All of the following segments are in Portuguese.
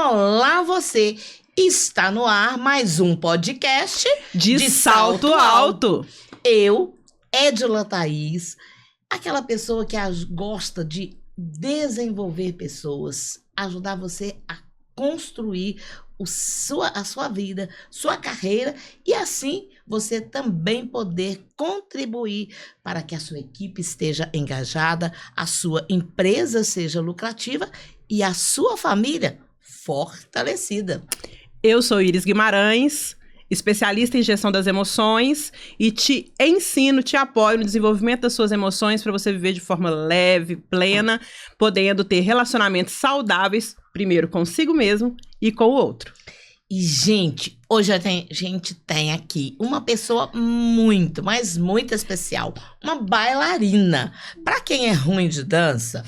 Olá você! Está no ar mais um podcast de salto alto. Eu, Edila Thaís, aquela pessoa que gosta de desenvolver pessoas, ajudar você a construir a sua vida, sua carreira e assim você também poder contribuir para que a sua equipe esteja engajada, a sua empresa seja lucrativa e a sua família fortalecida. Eu sou Iris Guimarães, especialista em gestão das emoções e te ensino, te apoio no desenvolvimento das suas emoções para você viver de forma leve, plena, podendo ter relacionamentos saudáveis, primeiro consigo mesmo e com o outro. E, gente, hoje a gente tem aqui uma pessoa muito, mas muito especial. Uma bailarina. Para quem é ruim de dança,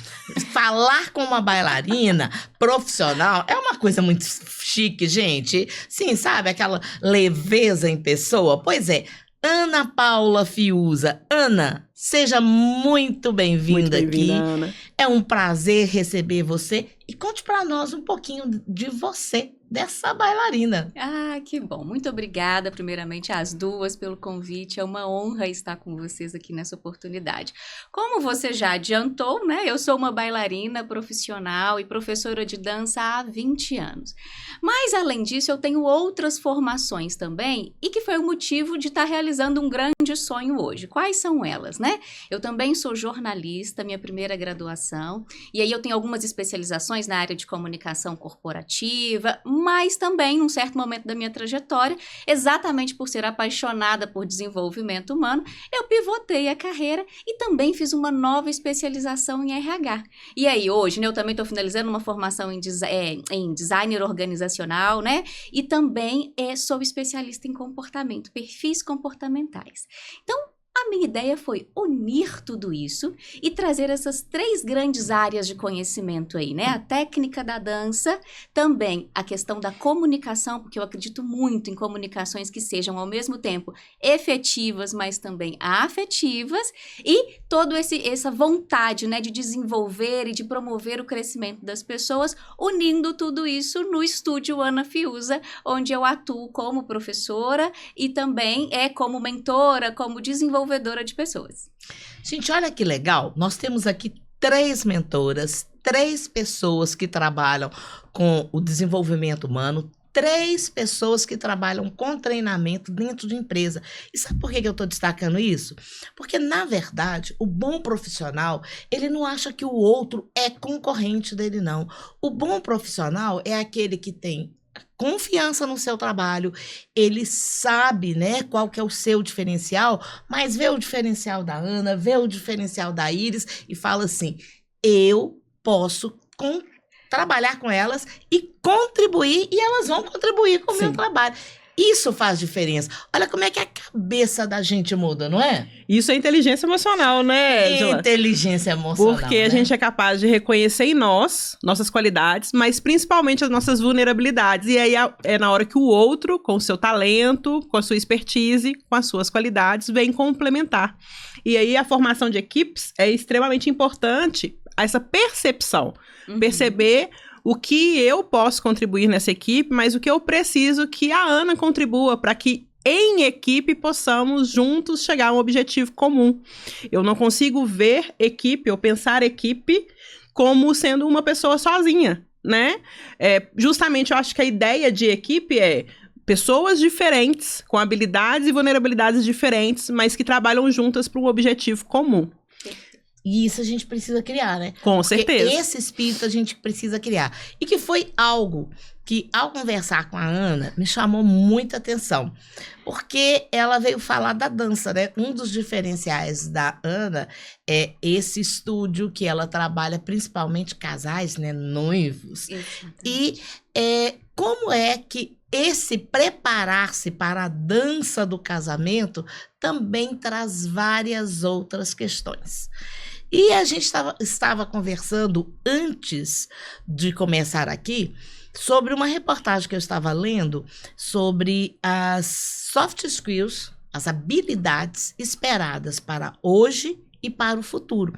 falar com uma bailarina profissional é uma coisa muito chique, gente. Sim, sabe? Aquela leveza em pessoa. Pois é, Ana Paula Fiuza. Ana, seja muito bem-vinda aqui. Ana. É um prazer receber você. E conte para nós um pouquinho de você, dessa bailarina. Ah, que bom. Muito obrigada, primeiramente, às duas pelo convite. É uma honra estar com vocês aqui nessa oportunidade. Como você já adiantou, né? Eu sou uma bailarina profissional e professora de dança há 20 anos. Mas, além disso, eu tenho outras formações também e que foi o motivo de estar realizando um grande sonho hoje. Quais são elas, né? Eu também sou jornalista, minha primeira graduação, e aí eu tenho algumas especializações na área de comunicação corporativa, mas também, num certo momento da minha trajetória, exatamente por ser apaixonada por desenvolvimento humano, eu pivotei a carreira e também fiz uma nova especialização em RH. E aí, hoje, né, eu também estou finalizando uma formação em designer organizacional, né? E também sou especialista em comportamento, perfis comportamentais. Então, a minha ideia foi unir tudo isso e trazer essas três grandes áreas de conhecimento aí, né? A técnica da dança, também a questão da comunicação, porque eu acredito muito em comunicações que sejam ao mesmo tempo efetivas, mas também afetivas, e toda essa vontade, né, de desenvolver e de promover o crescimento das pessoas, unindo tudo isso no estúdio Ana Fiuza, onde eu atuo como professora e também como mentora, como desenvolvedora de pessoas. Gente, olha que legal. Nós temos aqui 3 mentoras, 3 pessoas que trabalham com o desenvolvimento humano, 3 pessoas que trabalham com treinamento dentro de empresa. E sabe por que eu estou destacando isso? Porque, na verdade, o bom profissional, ele não acha que o outro é concorrente dele, não. O bom profissional é aquele que tem confiança no seu trabalho, ele sabe, né, qual que é o seu diferencial, mas vê o diferencial da Ana, vê o diferencial da Iris e fala assim, eu posso trabalhar com elas e contribuir, e elas vão contribuir com o meu trabalho. Isso faz diferença. Olha como é que a cabeça da gente muda, não é? Isso é inteligência emocional, né, Edila? Inteligência emocional, porque a gente é capaz de reconhecer em nós, nossas qualidades, mas principalmente as nossas vulnerabilidades. E aí é na hora que o outro, com o seu talento, com a sua expertise, com as suas qualidades, vem complementar. E aí a formação de equipes é extremamente importante, essa percepção. Perceber o que eu posso contribuir nessa equipe, mas o que eu preciso que a Ana contribua para que em equipe possamos juntos chegar a um objetivo comum. Eu não consigo ver equipe ou pensar equipe como sendo uma pessoa sozinha, né? Justamente eu acho que a ideia de equipe é pessoas diferentes, com habilidades e vulnerabilidades diferentes, mas que trabalham juntas para um objetivo comum. E isso a gente precisa criar, né? Com certeza. Porque esse espírito a gente precisa criar. E que foi algo que, ao conversar com a Ana, me chamou muita atenção. Porque ela veio falar da dança, né? Um dos diferenciais da Ana é esse estúdio que ela trabalha principalmente casais, né? Noivos. Exatamente. E como é que esse preparar-se para a dança do casamento também traz várias outras questões. E a gente estava conversando antes de começar aqui sobre uma reportagem que eu estava lendo sobre as soft skills, as habilidades esperadas para hoje e para o futuro.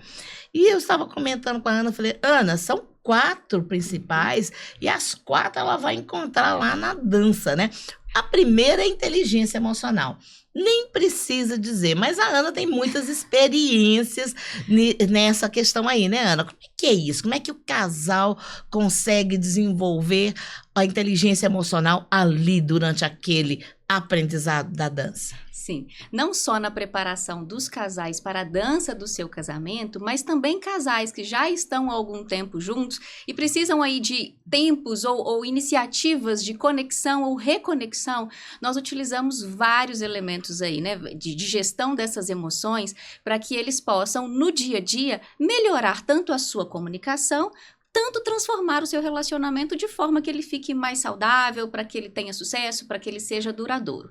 E eu estava comentando com a Ana, falei, Ana, são 4 principais e as 4 ela vai encontrar lá na dança, né? A primeira é a inteligência emocional. Nem precisa dizer, mas a Ana tem muitas experiências nessa questão aí, né, Ana? Como é que é isso? Como é que o casal consegue desenvolver a inteligência emocional ali durante aquele aprendizado da dança? Sim, não só na preparação dos casais para a dança do seu casamento, mas também casais que já estão há algum tempo juntos e precisam aí de tempos ou iniciativas de conexão ou reconexão. Nós utilizamos vários elementos aí, né, de gestão dessas emoções para que eles possam, no dia a dia, melhorar tanto a sua comunicação, tanto transformar o seu relacionamento de forma que ele fique mais saudável, para que ele tenha sucesso, para que ele seja duradouro.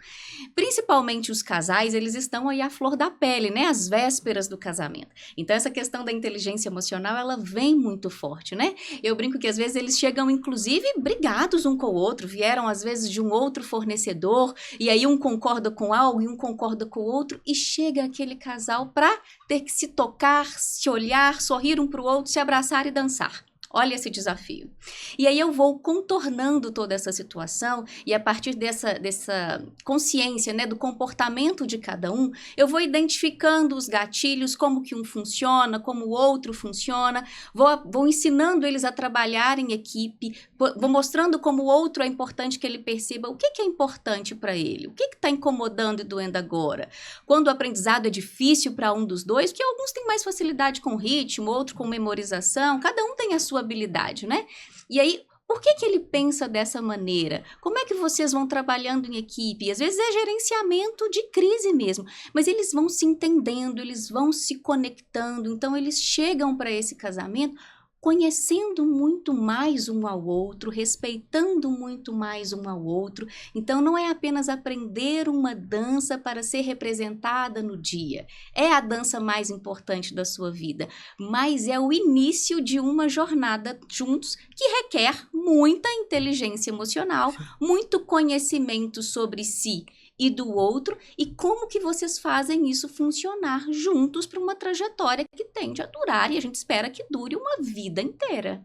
Principalmente os casais, eles estão aí à flor da pele, né? Às vésperas do casamento. Então, essa questão da inteligência emocional, ela vem muito forte, né? Eu brinco que às vezes eles chegam, inclusive, brigados um com o outro, vieram às vezes de um outro fornecedor, e aí um concorda com algo e um concorda com o outro, e chega aquele casal para ter que se tocar, se olhar, sorrir um para o outro, se abraçar e dançar. Olha esse desafio. E aí eu vou contornando toda essa situação e a partir dessa consciência, né, do comportamento de cada um, eu vou identificando os gatilhos, como que um funciona, como o outro funciona, vou ensinando eles a trabalhar em equipe, vou mostrando como o outro é importante que ele perceba o que é importante para ele, o que está incomodando e doendo agora. Quando o aprendizado é difícil para um dos dois, porque alguns têm mais facilidade com ritmo, outro com memorização, cada um tem a sua habilidade, né? E aí, por que ele pensa dessa maneira? Como é que vocês vão trabalhando em equipe? E às vezes é gerenciamento de crise mesmo, mas eles vão se entendendo, eles vão se conectando, então eles chegam para esse casamento conhecendo muito mais um ao outro, respeitando muito mais um ao outro. Então, não é apenas aprender uma dança para ser representada no dia. É a dança mais importante da sua vida, mas é o início de uma jornada juntos que requer muita inteligência emocional, muito conhecimento sobre si e do outro, e como que vocês fazem isso funcionar juntos para uma trajetória que tende a durar, e a gente espera que dure uma vida inteira.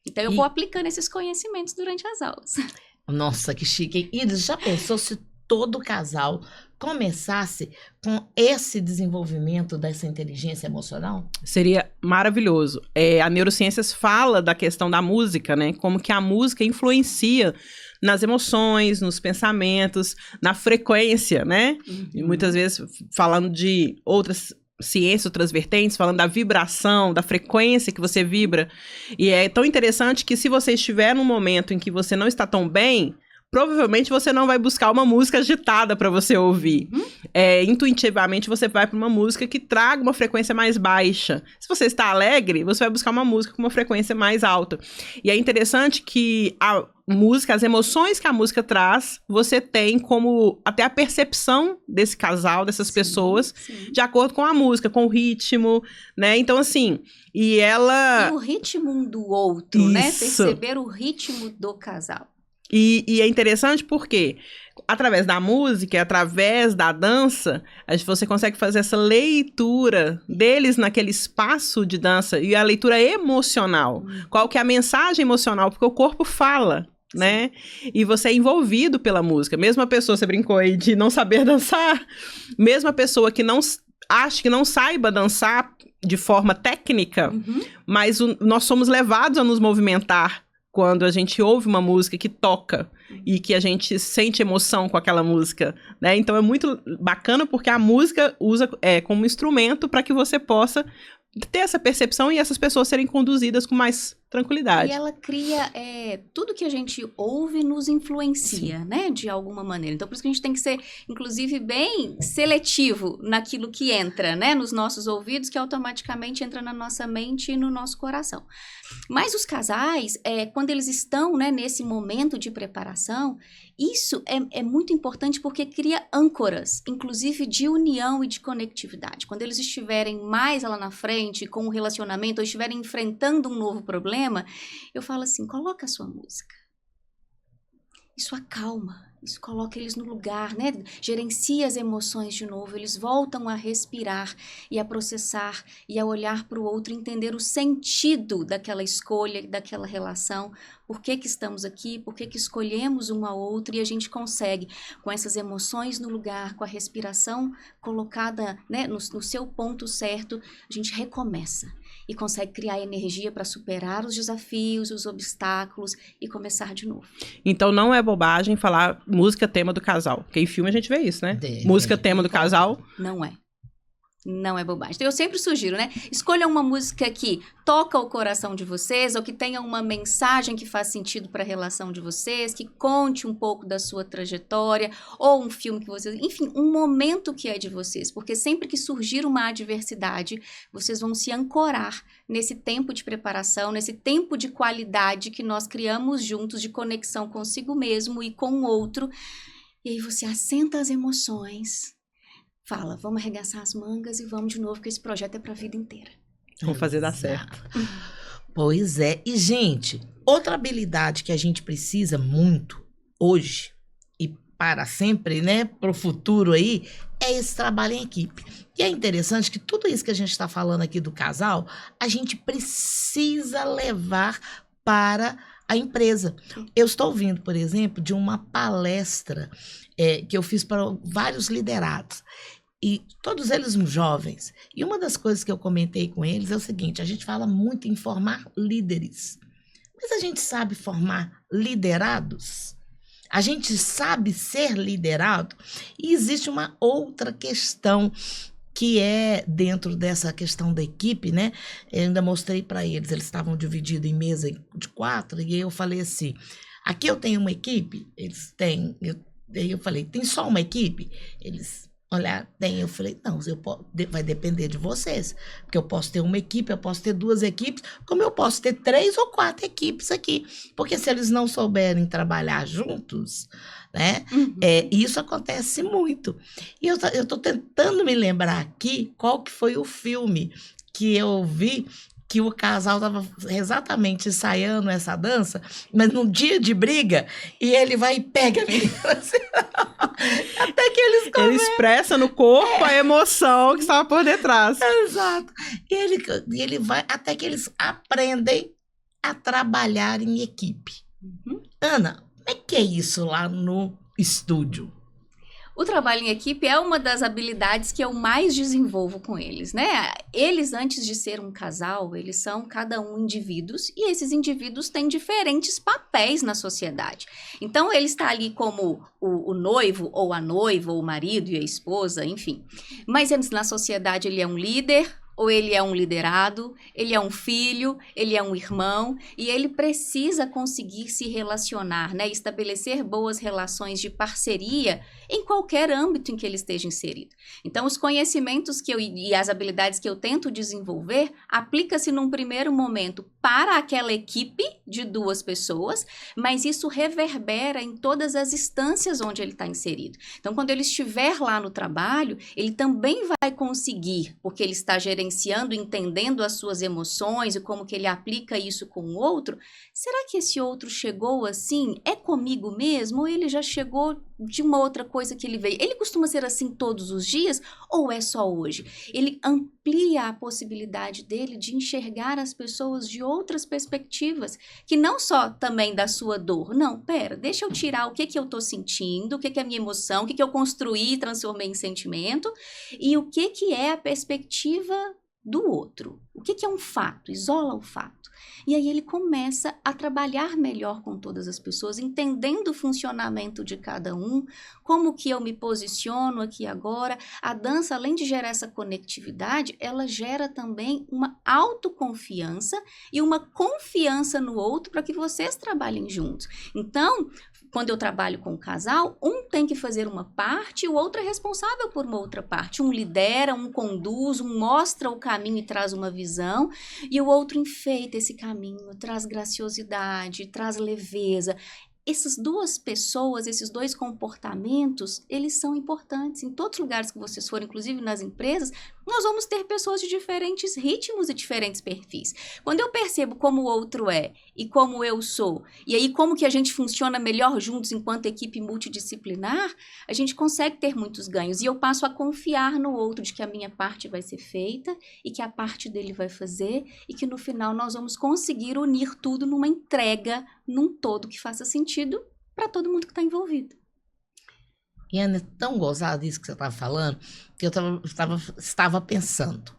Então, eu vou aplicando esses conhecimentos durante as aulas. Nossa, que chique, hein? Iris, já pensou se todo casal começasse com esse desenvolvimento dessa inteligência emocional? Seria maravilhoso. A neurociências fala da questão da música, né? Como que a música influencia nas emoções, nos pensamentos, na frequência, né? E muitas vezes falando de outras ciências, outras vertentes, falando da vibração, da frequência que você vibra. E é tão interessante que se você estiver num momento em que você não está tão bem, provavelmente você não vai buscar uma música agitada para você ouvir. Intuitivamente, você vai para uma música que traga uma frequência mais baixa. Se você está alegre, você vai buscar uma música com uma frequência mais alta. E é interessante que a música, as emoções que a música traz, você tem como até a percepção desse casal, dessas pessoas, de acordo com a música, com o ritmo, né? Então, assim, e o ritmo um do outro, né? Perceber o ritmo do casal. E é interessante porque, através da música, através da dança, você consegue fazer essa leitura deles naquele espaço de dança, e a leitura emocional. Qual que é a mensagem emocional? Porque o corpo fala, né? E você é envolvido pela música. Mesmo a pessoa, você brincou aí de não saber dançar, mesmo a pessoa que não acha que não saiba dançar de forma técnica, mas nós somos levados a nos movimentar quando a gente ouve uma música que toca e que a gente sente emoção com aquela música, né? Então é muito bacana porque a música usa como instrumento para que você possa ter essa percepção e essas pessoas serem conduzidas com mais tranquilidade. E ela cria, tudo que a gente ouve nos influencia, né, de alguma maneira. Então, por isso que a gente tem que ser, inclusive, bem seletivo naquilo que entra, né, nos nossos ouvidos, que automaticamente entra na nossa mente e no nosso coração. Mas os casais, quando eles estão, né, nesse momento de preparação, isso é muito importante porque cria âncoras, inclusive de união e de conectividade. Quando eles estiverem mais lá na frente com o relacionamento ou estiverem enfrentando um novo problema, eu falo assim, coloca a sua música. Isso acalma, Isso coloca eles no lugar, né? Gerencia as emoções de novo, eles voltam a respirar e a processar e a olhar para o outro, entender o sentido daquela escolha, daquela relação, por que estamos aqui, por que escolhemos um ao outro, e a gente consegue, com essas emoções no lugar, com a respiração colocada, né, no seu ponto certo, a gente recomeça e consegue criar energia para superar os desafios, os obstáculos e começar de novo. Então não é bobagem falar música tema do casal, porque em filme a gente vê isso, né? Música tema do casal. Não é. Não é bobagem. Então, eu sempre sugiro, né? Escolha uma música que toca o coração de vocês, ou que tenha uma mensagem que faz sentido para a relação de vocês, que conte um pouco da sua trajetória, ou um filme que vocês... Enfim, um momento que é de vocês. Porque sempre que surgir uma adversidade, vocês vão se ancorar nesse tempo de preparação, nesse tempo de qualidade que nós criamos juntos, de conexão consigo mesmo e com o outro. E aí você assenta as emoções... Fala, vamos arregaçar as mangas e vamos de novo, porque esse projeto é para a vida inteira. Vamos fazer dar certo. Pois é. E, gente, outra habilidade que a gente precisa muito hoje e para sempre, né, para o futuro aí, é esse trabalho em equipe. E é interessante que tudo isso que a gente está falando aqui do casal, a gente precisa levar para a empresa. Eu estou ouvindo, por exemplo, de uma palestra que eu fiz para vários liderados. E todos eles jovens. E uma das coisas que eu comentei com eles é o seguinte, a gente fala muito em formar líderes. Mas a gente sabe formar liderados? A gente sabe ser liderado? E existe uma outra questão que é dentro dessa questão da equipe, né? Eu ainda mostrei para eles estavam divididos em mesa de 4, e eu falei assim, aqui eu tenho uma equipe, eles têm, eu falei, tem só uma equipe? Eles olharam, tem, eu falei, não, vai depender de vocês, porque eu posso ter uma equipe, eu posso ter 2 equipes, como eu posso ter 3 ou 4 equipes aqui, porque se eles não souberem trabalhar juntos, né, isso acontece muito. E eu estou tentando me lembrar aqui qual que foi o filme que eu vi, que o casal estava exatamente ensaiando essa dança, mas num dia de briga, e ele vai e pega a menina assim, até que eles começam. Ele expressa no corpo a emoção que estava por detrás. Exato. E ele vai até que eles aprendem a trabalhar em equipe. Ana, como é que é isso lá no estúdio? O trabalho em equipe é uma das habilidades que eu mais desenvolvo com eles, né? Eles, antes de ser um casal, eles são cada um indivíduos, e esses indivíduos têm diferentes papéis na sociedade. Então, ele está ali como o noivo, ou a noiva, ou o marido e a esposa, enfim. Mas na sociedade ele é um líder, ou ele é um liderado, ele é um filho, ele é um irmão, e ele precisa conseguir se relacionar, né? Estabelecer boas relações de parceria em qualquer âmbito em que ele esteja inserido. Então, os conhecimentos e as habilidades que eu tento desenvolver, aplica-se num primeiro momento para aquela equipe de 2 pessoas, mas isso reverbera em todas as instâncias onde ele está inserido. Então, quando ele estiver lá no trabalho, ele também vai conseguir, porque ele está gerenciando, entendendo as suas emoções e como que ele aplica isso com o outro. Será que esse outro chegou assim? É comigo mesmo? Ou ele já chegou de uma outra coisa que ele veio? Ele costuma ser assim todos os dias ou é só hoje? Ele amplia a possibilidade dele de enxergar as pessoas de outras perspectivas, que não só também da sua dor. Não, pera, deixa eu tirar o que eu tô sentindo, o que é a minha emoção, o que eu construí e transformei em sentimento, e o que é a perspectiva do outro. O que é um fato? Isola o fato. E aí ele começa a trabalhar melhor com todas as pessoas, entendendo o funcionamento de cada um, como que eu me posiciono aqui agora. A dança, além de gerar essa conectividade, ela gera também uma autoconfiança e uma confiança no outro para que vocês trabalhem juntos. Então, quando eu trabalho com o casal, um tem que fazer uma parte e o outro é responsável por uma outra parte. Um lidera, um conduz, um mostra o caminho e traz uma visão, e o outro enfeita esse caminho, traz graciosidade, traz leveza. Essas 2 pessoas, esses 2 comportamentos, eles são importantes. Em todos os lugares que vocês forem, inclusive nas empresas, nós vamos ter pessoas de diferentes ritmos e diferentes perfis. Quando eu percebo como o outro é e como eu sou, e aí como que a gente funciona melhor juntos enquanto equipe multidisciplinar, a gente consegue ter muitos ganhos. E eu passo a confiar no outro de que a minha parte vai ser feita e que a parte dele vai fazer e que no final nós vamos conseguir unir tudo numa entrega, num todo que faça sentido para todo mundo que está envolvido. E Ana, é tão gozado isso que você estava falando, que eu estava pensando.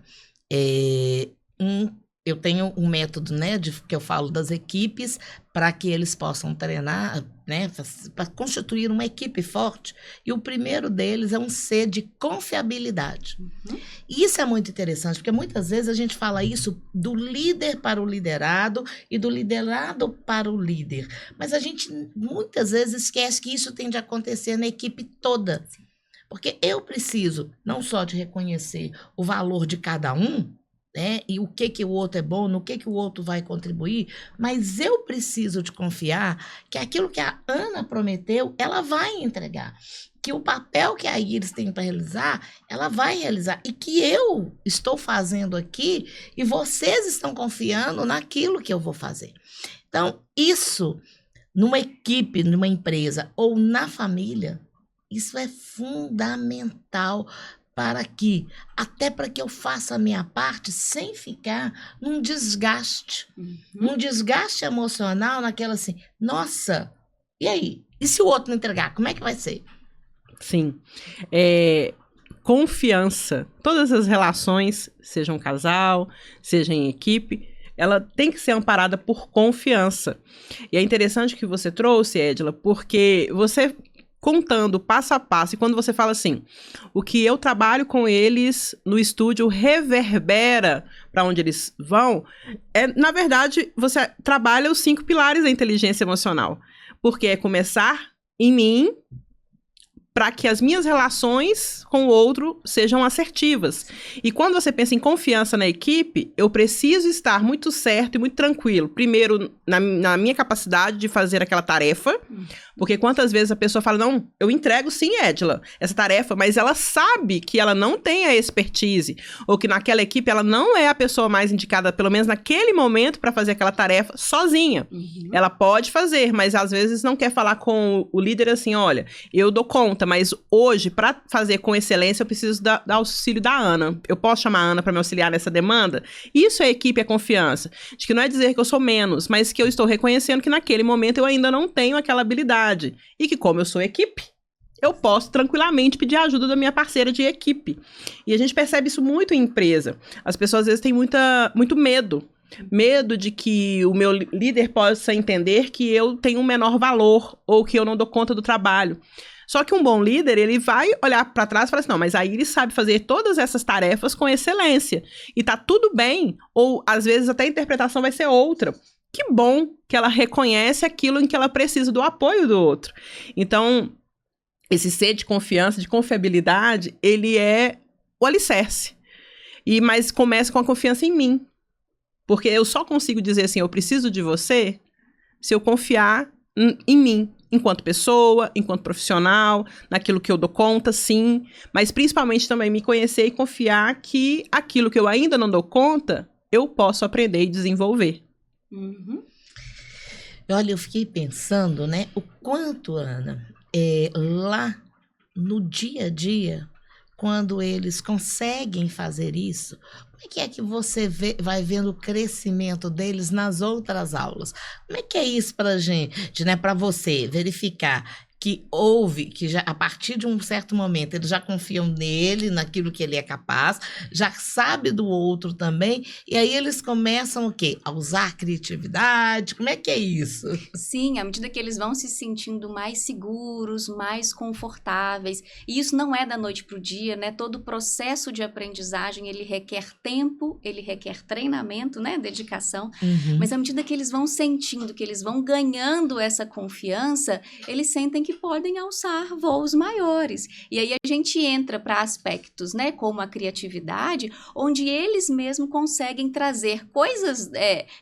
Eu tenho um método, né, que eu falo das equipes para que eles possam treinar, né, para constituir uma equipe forte. E o primeiro deles é um C de confiabilidade. E isso é muito interessante, porque muitas vezes a gente fala isso do líder para o liderado e do liderado para o líder. Mas a gente muitas vezes esquece que isso tem de acontecer na equipe toda. Porque eu preciso não só de reconhecer o valor de cada um, né? E o que o outro é bom, no que o outro vai contribuir, mas eu preciso de confiar que aquilo que a Ana prometeu, ela vai entregar. Que o papel que a Iris tem para realizar, ela vai realizar. E que eu estou fazendo aqui e vocês estão confiando naquilo que eu vou fazer. Então, isso, numa equipe, numa empresa ou na família, isso é fundamental até para que eu faça a minha parte sem ficar num desgaste emocional, naquela assim, nossa, e aí? E se o outro não entregar, como é que vai ser? Sim. Confiança. Todas as relações, seja um casal, seja em equipe, ela tem que ser amparada por confiança. E é interessante que você trouxe, Edila, porque você contando passo a passo, e quando você fala assim, o que eu trabalho com eles no estúdio reverbera para onde eles vão, na verdade, você trabalha os 5 pilares da inteligência emocional, porque é começar em mim, para que as minhas relações com o outro sejam assertivas. E quando você pensa em confiança na equipe, eu preciso estar muito certo e muito tranquilo. Primeiro, na minha capacidade de fazer aquela tarefa, porque quantas vezes a pessoa fala, não, eu entrego sim, Edila, essa tarefa, mas ela sabe que ela não tem a expertise, ou que naquela equipe ela não é a pessoa mais indicada, pelo menos naquele momento, para fazer aquela tarefa sozinha. Ela pode fazer, mas às vezes não quer falar com o líder assim, olha, eu dou conta, mas hoje, para fazer com excelência, eu preciso da auxílio da Ana. Eu posso chamar a Ana para me auxiliar nessa demanda? Isso é equipe, é confiança. De que não é dizer que eu sou menos, mas que eu estou reconhecendo que naquele momento eu ainda não tenho aquela habilidade. E que como eu sou equipe, eu posso tranquilamente pedir ajuda da minha parceira de equipe. E a gente percebe isso muito em empresa. As pessoas às vezes têm muito medo. Medo de que o meu líder possa entender que eu tenho um menor valor ou que eu não dou conta do trabalho. Só que um bom líder, ele vai olhar para trás e falar assim, não, mas aí ele sabe fazer todas essas tarefas com excelência. E tá tudo bem, ou às vezes até a interpretação vai ser outra. Que bom que ela reconhece aquilo em que ela precisa do apoio do outro. Então, esse ser de confiança, de confiabilidade, ele é o alicerce. Mas começa com a confiança em mim. Porque eu só consigo dizer assim, eu preciso de você, se eu confiar em mim. Enquanto pessoa, enquanto profissional, naquilo que eu dou conta, sim. Mas principalmente também me conhecer e confiar que aquilo que eu ainda não dou conta, eu posso aprender e desenvolver. Olha, eu fiquei pensando, né, o quanto, Ana, lá no dia a dia, quando eles conseguem fazer isso, como é que você vai vendo o crescimento deles nas outras aulas? Como é que é isso para a gente, né? Para você verificar que já, a partir de um certo momento, eles já confiam nele, naquilo que ele é capaz, já sabe do outro também, e aí eles começam o quê? A usar criatividade, como é que é isso? Sim, à medida que eles vão se sentindo mais seguros, mais confortáveis, e isso não é da noite para o dia, né? Todo o processo de aprendizagem, ele requer tempo, ele requer treinamento, né? Dedicação, mas à medida que eles vão sentindo, que eles vão ganhando essa confiança, eles sentem que podem alçar voos maiores. E aí a gente entra para aspectos, né, como a criatividade, onde eles mesmos conseguem trazer coisas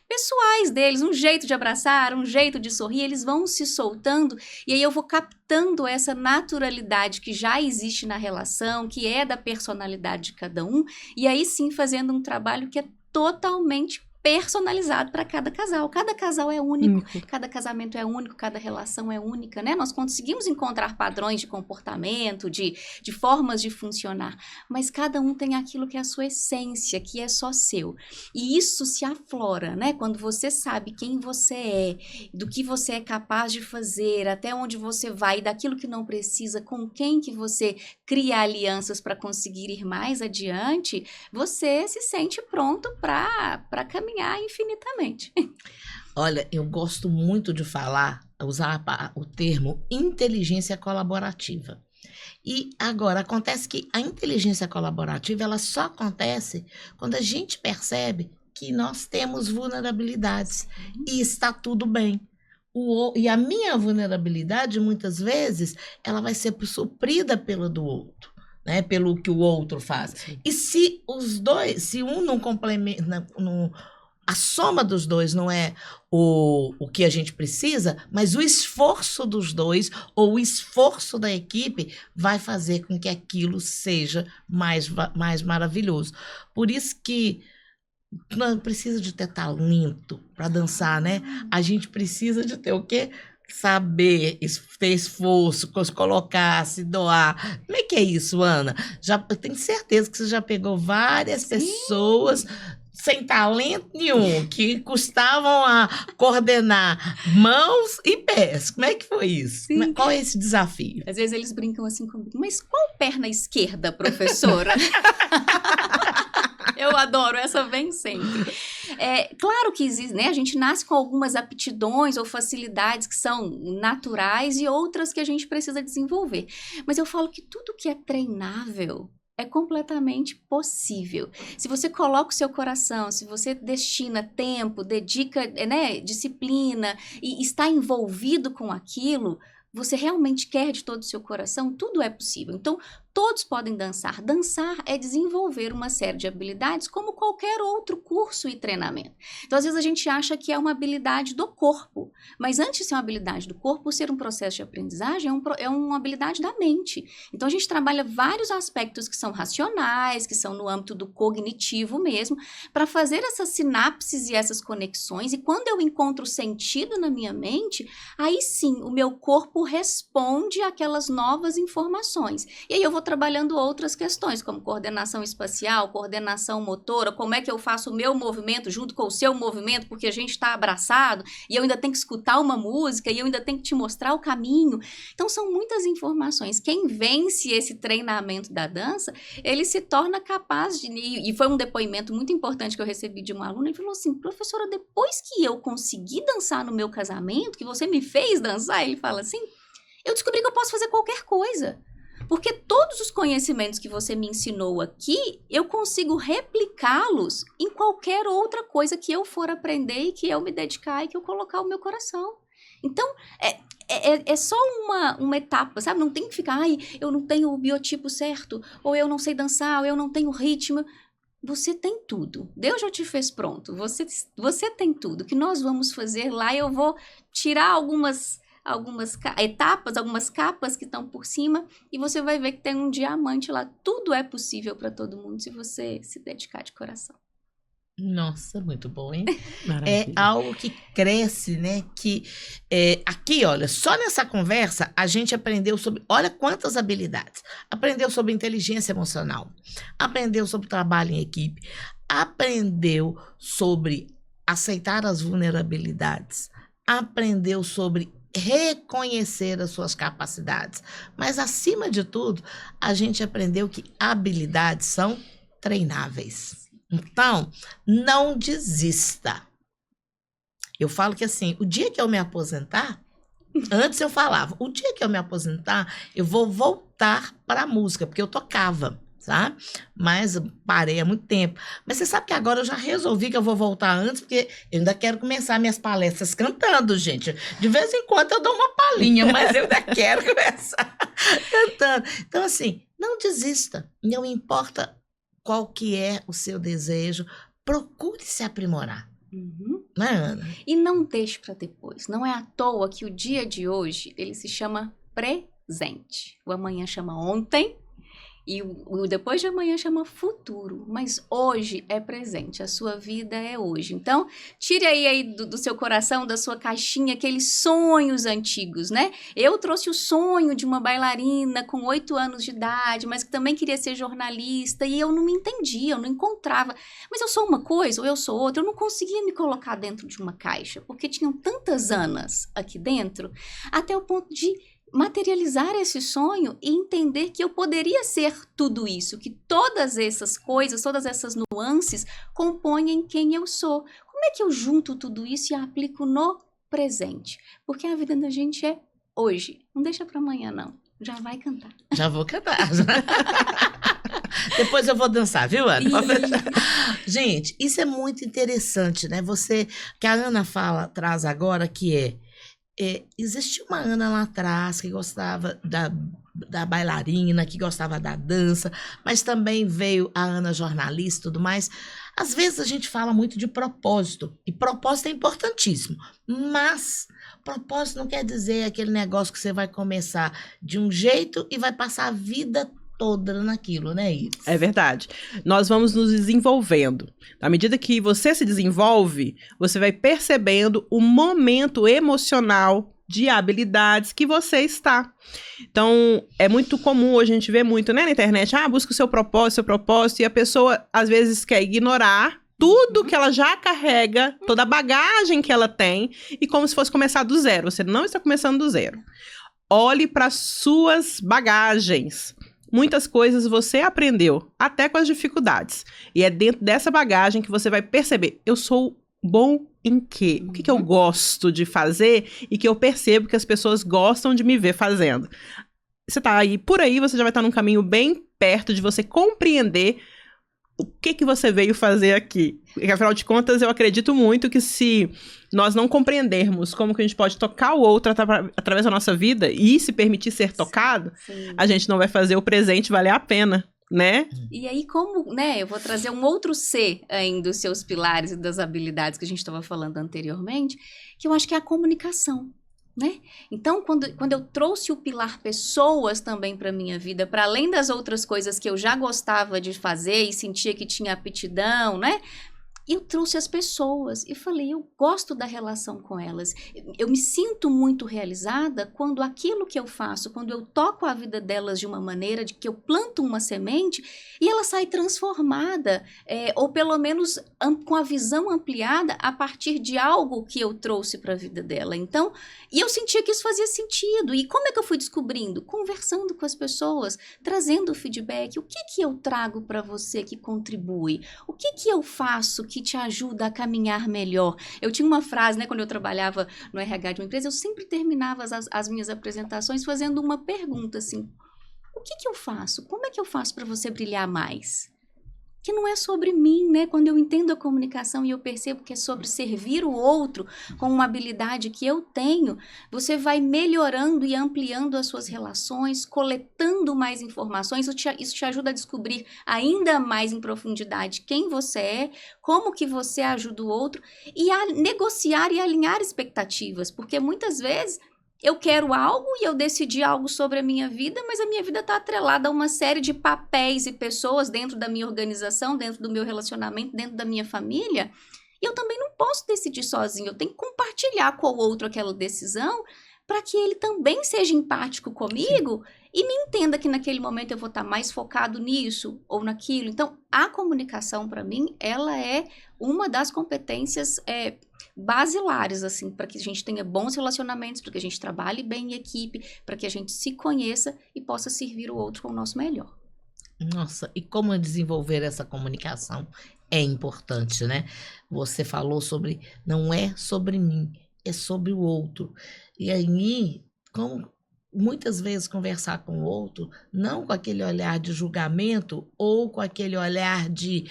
pessoais deles, um jeito de abraçar, um jeito de sorrir, eles vão se soltando, e aí eu vou captando essa naturalidade que já existe na relação, que é da personalidade de cada um, e aí sim fazendo um trabalho que é totalmente personalizado para cada casal. Cada casal é único, cada casamento é único, cada relação é única, né? Nós conseguimos encontrar padrões de comportamento, de formas de funcionar, mas cada um tem aquilo que é a sua essência, que é só seu. E isso se aflora, né? Quando você sabe quem você é, do que você é capaz de fazer, até onde você vai, daquilo que não precisa, com quem que você cria alianças para conseguir ir mais adiante, você se sente pronto para caminhar infinitamente. Olha, eu gosto muito de usar o termo inteligência colaborativa. E agora, acontece que a inteligência colaborativa, ela só acontece quando a gente percebe que nós temos vulnerabilidades e está tudo bem. E a minha vulnerabilidade, muitas vezes, ela vai ser suprida pela do outro, né? Pelo que o outro faz. Sim. E se os dois, se um não complementa, a soma dos dois não é o que a gente precisa, mas o esforço dos dois ou o esforço da equipe vai fazer com que aquilo seja mais maravilhoso. Por isso que não precisa de ter talento para dançar, né? A gente precisa de ter o quê? Saber, ter esforço, colocar, se doar. Como é que é isso, Ana? Eu tenho certeza que você já pegou várias pessoas sem talento nenhum, que custavam a coordenar mãos e pés. Como é que foi isso? Sim. Qual é esse desafio? Às vezes eles brincam assim comigo, mas qual perna esquerda, professora? Eu adoro, essa vem sempre. Claro que existe, né? A gente nasce com algumas aptidões ou facilidades que são naturais e outras que a gente precisa desenvolver. Mas eu falo que tudo que é treinável é completamente possível. Se você coloca o seu coração, se você destina tempo, dedica, né, disciplina e está envolvido com aquilo, você realmente quer de todo o seu coração, tudo é possível. Então, todos podem dançar. Dançar é desenvolver uma série de habilidades como qualquer outro curso e treinamento. Então, às vezes a gente acha que é uma habilidade do corpo, mas antes de ser uma habilidade do corpo, ser um processo de aprendizagem é uma habilidade da mente. Então, a gente trabalha vários aspectos que são racionais, que são no âmbito do cognitivo mesmo, para fazer essas sinapses e essas conexões. E quando eu encontro sentido na minha mente, aí sim, o meu corpo responde àquelas novas informações. E aí eu vou trabalhando outras questões, como coordenação espacial, coordenação motora, como é que eu faço o meu movimento junto com o seu movimento, porque a gente está abraçado, e eu ainda tenho que escutar uma música, e eu ainda tenho que te mostrar o caminho. Então, são muitas informações. Quem vence esse treinamento da dança, ele se torna capaz de... E foi um depoimento muito importante que eu recebi de uma aluna, ele falou assim, professora, depois que eu consegui dançar no meu casamento, que você me fez dançar, ele fala assim, eu descobri que eu posso fazer qualquer coisa. Porque todos os conhecimentos que você me ensinou aqui, eu consigo replicá-los em qualquer outra coisa que eu for aprender e que eu me dedicar e que eu colocar o meu coração. Então, é só uma etapa, sabe? Não tem que ficar, eu não tenho o biotipo certo, ou eu não sei dançar, ou eu não tenho ritmo. Você tem tudo. Deus já te fez pronto. Você tem tudo. O que nós vamos fazer lá, eu vou tirar algumas etapas, algumas capas que estão por cima, e você vai ver que tem um diamante lá. Tudo é possível para todo mundo se você se dedicar de coração. Nossa, muito bom, hein? Maravilha. É algo que cresce, né? Aqui, olha, só nessa conversa a gente aprendeu sobre, olha quantas habilidades. Aprendeu sobre inteligência emocional, aprendeu sobre trabalho em equipe, aprendeu sobre aceitar as vulnerabilidades, aprendeu sobre reconhecer as suas capacidades. Mas, acima de tudo, a gente aprendeu que habilidades são treináveis. Então, não desista. Eu falo que assim, o dia que eu me aposentar, antes eu falava, o dia que eu me aposentar, eu vou voltar para a música, porque eu tocava. sabe? Mas eu parei há muito tempo. Mas você sabe que agora eu já resolvi que eu vou voltar antes, porque eu ainda quero começar minhas palestras cantando, gente. De vez em quando eu dou uma palhinha, mas eu ainda quero começar cantando. Então, assim, não desista. Não importa qual que é o seu desejo, procure se aprimorar. Uhum. Não é, Ana? E não deixe para depois. Não é à toa que o dia de hoje, ele se chama presente. O amanhã chama ontem e o depois de amanhã chama futuro. Mas hoje é presente, a sua vida é hoje. Então, tire aí do seu coração, da sua caixinha, aqueles sonhos antigos, né? Eu trouxe o sonho de uma bailarina com 8 anos de idade, mas que também queria ser jornalista, e eu não me entendia, eu não encontrava. Mas eu sou uma coisa ou eu sou outra, eu não conseguia me colocar dentro de uma caixa, porque tinham tantas Anas aqui dentro, até o ponto de materializar esse sonho e entender que eu poderia ser tudo isso, que todas essas coisas, todas essas nuances compõem quem eu sou. Como é que eu junto tudo isso e aplico no presente? Porque a vida da gente é hoje. Não deixa para amanhã, não. Já vai cantar. Já vou cantar. Depois eu vou dançar, viu, Ana? Gente, isso é muito interessante, né? Que a Ana traz agora, que existe uma Ana lá atrás que gostava da bailarina, que gostava da dança, mas também veio a Ana jornalista e tudo mais. Às vezes a gente fala muito de propósito, e propósito é importantíssimo, mas propósito não quer dizer aquele negócio que você vai começar de um jeito e vai passar a vida toda naquilo, né, Iris? É verdade. Nós vamos nos desenvolvendo. À medida que você se desenvolve, você vai percebendo o momento emocional de habilidades que você está. Então, é muito comum, hoje a gente vê muito, né, na internet, busca o seu propósito, e a pessoa, às vezes, quer ignorar tudo que ela já carrega, toda a bagagem que ela tem, e como se fosse começar do zero. Você não está começando do zero. Olhe para suas bagagens. Muitas coisas você aprendeu, até com as dificuldades. E é dentro dessa bagagem que você vai perceber, eu sou bom em quê? O que eu gosto de fazer e que eu percebo que as pessoas gostam de me ver fazendo. Você tá aí, por aí você já vai estar num caminho bem perto de você compreender o que você veio fazer aqui. Porque, afinal de contas, eu acredito muito que se nós não compreendermos como que a gente pode tocar o outro através da nossa vida e se permitir ser tocado, Sim. a gente não vai fazer o presente valer a pena, né? E aí, como, né, eu vou trazer um outro C ainda dos seus pilares e das habilidades que a gente estava falando anteriormente, que eu acho que é a comunicação. Né? Então, quando eu trouxe o pilar pessoas também para minha vida, para além das outras coisas que eu já gostava de fazer e sentia que tinha aptidão, né? Eu trouxe as pessoas e falei, eu gosto da relação com elas. Eu me sinto muito realizada quando aquilo que eu faço, quando eu toco a vida delas de uma maneira de que eu planto uma semente e ela sai transformada, ou pelo menos com a visão ampliada a partir de algo que eu trouxe para a vida dela. Então, e eu sentia que isso fazia sentido. E como é que eu fui descobrindo? Conversando com as pessoas, trazendo feedback. O que eu trago para você que contribui? O que eu faço que te ajuda a caminhar melhor? Eu tinha uma frase, né, quando eu trabalhava no RH de uma empresa, eu sempre terminava as minhas apresentações fazendo uma pergunta assim, o que eu faço? Como é que eu faço para você brilhar mais? Que não é sobre mim, né? Quando eu entendo a comunicação e eu percebo que é sobre servir o outro com uma habilidade que eu tenho, você vai melhorando e ampliando as suas relações, coletando mais informações, isso te ajuda a descobrir ainda mais em profundidade quem você é, como que você ajuda o outro e a negociar e alinhar expectativas, porque muitas vezes eu quero algo e eu decidi algo sobre a minha vida, mas a minha vida está atrelada a uma série de papéis e pessoas dentro da minha organização, dentro do meu relacionamento, dentro da minha família. E eu também não posso decidir sozinho, eu tenho que compartilhar com o outro aquela decisão para que ele também seja empático comigo e me entenda que naquele momento eu vou estar mais focado nisso ou naquilo. Então, a comunicação, para mim, ela é uma das competências basilares, assim, para que a gente tenha bons relacionamentos, para que a gente trabalhe bem em equipe, para que a gente se conheça e possa servir o outro com o nosso melhor. Nossa, e como desenvolver essa comunicação é importante, né? Você falou sobre, não é sobre mim, é sobre o outro. E aí, como muitas vezes conversar com o outro, não com aquele olhar de julgamento ou com aquele olhar de,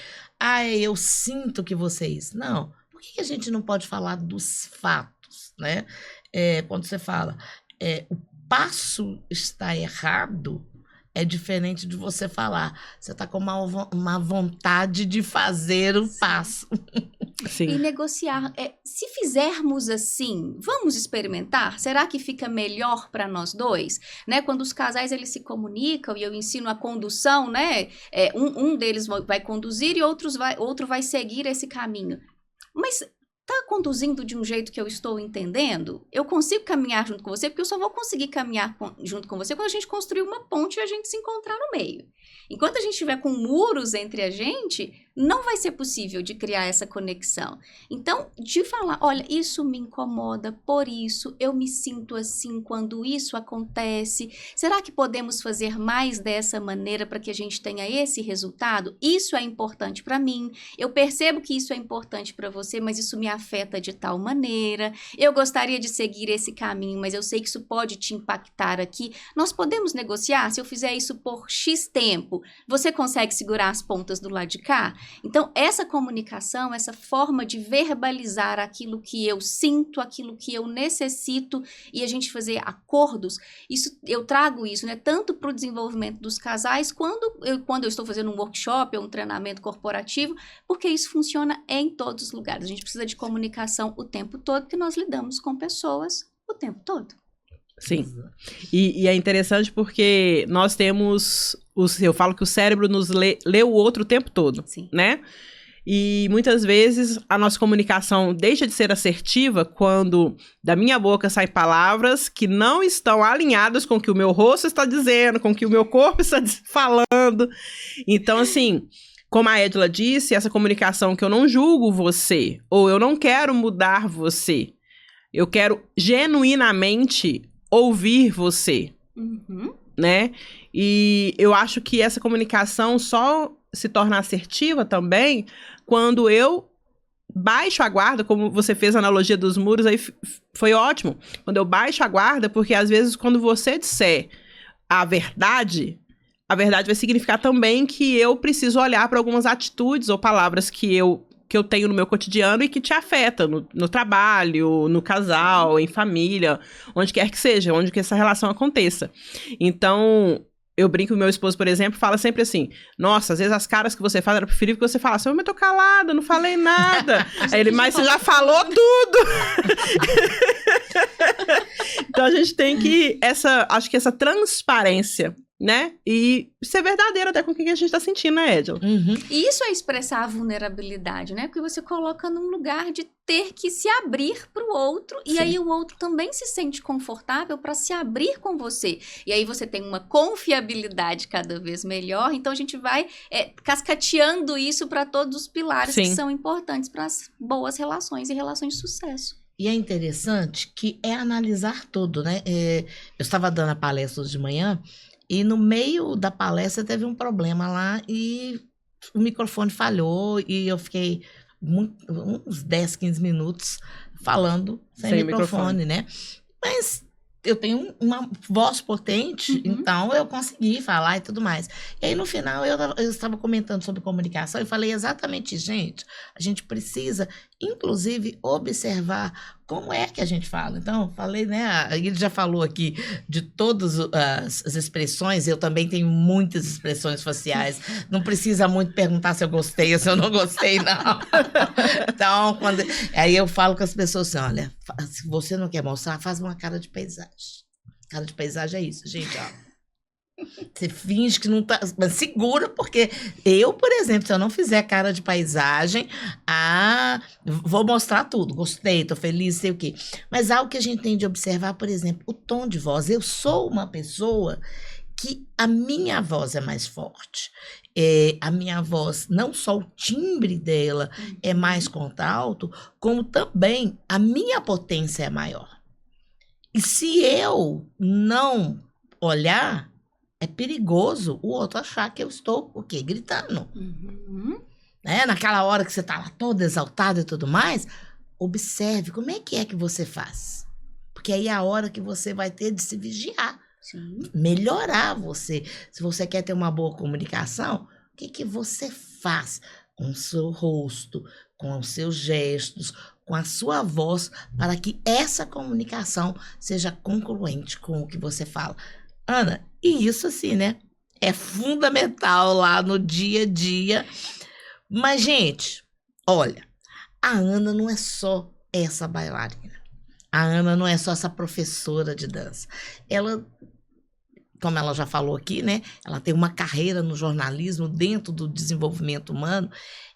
eu sinto que você é isso. Não. Por que a gente não pode falar dos fatos, né? Quando você fala, o passo está errado, é diferente de você falar, você está com uma vontade de fazer o passo. Sim. E negociar. Se fizermos assim, vamos experimentar? Será que fica melhor para nós dois? Né? Quando os casais eles se comunicam e eu ensino a condução, né? Um deles vai conduzir e outro vai seguir esse caminho. Mas tá conduzindo de um jeito que eu estou entendendo? Eu consigo caminhar junto com você, porque eu só vou conseguir caminhar junto com você quando a gente construir uma ponte e a gente se encontrar no meio. Enquanto a gente estiver com muros entre a gente, não vai ser possível de criar essa conexão. Então, de falar, olha, isso me incomoda, por isso eu me sinto assim quando isso acontece. Será que podemos fazer mais dessa maneira para que a gente tenha esse resultado? Isso é importante para mim. Eu percebo que isso é importante para você, mas isso me afeta de tal maneira. Eu gostaria de seguir esse caminho, mas eu sei que isso pode te impactar aqui. Nós podemos negociar? Se eu fizer isso por X tempo, você consegue segurar as pontas do lado de cá? Então, essa comunicação, essa forma de verbalizar aquilo que eu sinto, aquilo que eu necessito e a gente fazer acordos, eu trago isso, né, tanto para o desenvolvimento dos casais, quando eu estou fazendo um workshop ou um treinamento corporativo, porque isso funciona em todos os lugares. A gente precisa de comunicação o tempo todo, porque nós lidamos com pessoas o tempo todo. Sim. E é interessante porque nós temos... Eu falo que o cérebro nos lê o outro o tempo todo, Sim. né? E muitas vezes a nossa comunicação deixa de ser assertiva quando da minha boca saem palavras que não estão alinhadas com o que o meu rosto está dizendo, com o que o meu corpo está falando. Então, assim, como a Edila disse, essa comunicação que eu não julgo você, ou eu não quero mudar você, eu quero genuinamente ouvir você, né? E eu acho que essa comunicação só se torna assertiva também quando eu baixo a guarda, como você fez a analogia dos muros, aí foi ótimo. Quando eu baixo a guarda, porque às vezes quando você disser a verdade vai significar também que eu preciso olhar para algumas atitudes ou palavras que eu tenho no meu cotidiano e que te afeta no trabalho, no casal, em família, onde quer que seja, onde que essa relação aconteça. Então, eu brinco com meu esposo, por exemplo, fala sempre assim, nossa, às vezes as caras que você faz era preferível que você falasse, mas eu tô calada, não falei nada. Aí ele, mas você já falou tudo. Então a gente tem que, acho que essa transparência, né? E ser verdadeiro até com o que a gente tá sentindo, né, Edila? E isso é expressar a vulnerabilidade, né? Porque você coloca num lugar de ter que se abrir para o outro, e aí o outro também se sente confortável para se abrir com você. E aí você tem uma confiabilidade cada vez melhor, então a gente vai cascateando isso para todos os pilares que são importantes para as boas relações e relações de sucesso. E é interessante que é analisar tudo, né? Eu estava dando a palestra hoje de manhã, e no meio da palestra teve um problema lá e o microfone falhou e eu fiquei uns 10, 15 minutos falando sem microfone, né? Mas eu tenho uma voz potente, então eu consegui falar e tudo mais. E aí, no final, eu estava comentando sobre comunicação e falei exatamente, gente, a gente precisa, inclusive, observar como é que a gente fala. Então, falei, né, ele já falou aqui de todas as expressões, eu também tenho muitas expressões faciais, não precisa muito perguntar se eu gostei ou se eu não gostei, não. Então, aí eu falo com as pessoas assim, olha, se você não quer mostrar, faz uma cara de paisagem. Cara de paisagem é isso, gente, ó. Você finge que não tá, mas segura, porque eu, por exemplo, se eu não fizer cara de paisagem, vou mostrar tudo, gostei, tô feliz, sei o quê. Mas algo que a gente tem de observar, por exemplo, o tom de voz. Eu sou uma pessoa que a minha voz é mais forte. A minha voz, não só o timbre dela é mais contralto, como também a minha potência é maior. E se eu não olhar, é perigoso o outro achar que eu estou, o quê? Gritando. Né? Naquela hora que você está lá todo exaltado e tudo mais, observe como é que você faz. Porque aí é a hora que você vai ter de se vigiar. Sim. melhorar você. Se você quer ter uma boa comunicação, o que que você faz com o seu rosto, com os seus gestos, com a sua voz, para que essa comunicação seja congruente com o que você fala? Ana, e isso assim, né? É fundamental lá no dia a dia. Mas, gente, olha, a Ana não é só essa bailarina. A Ana não é só essa professora de dança. Ela, como ela já falou aqui, né? Ela tem uma carreira no jornalismo dentro do desenvolvimento humano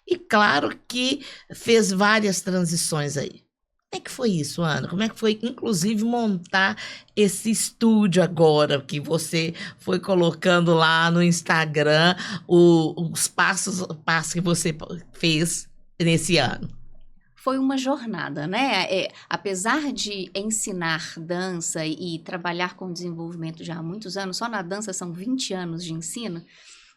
e, claro, que fez várias transições aí. Como é que foi isso, Ana? Como é que foi, inclusive, montar esse estúdio agora que você foi colocando lá no Instagram, os passos que você fez nesse ano? Foi uma jornada, né? Apesar de ensinar dança e trabalhar com desenvolvimento já há muitos anos, só na dança são 20 anos de ensino,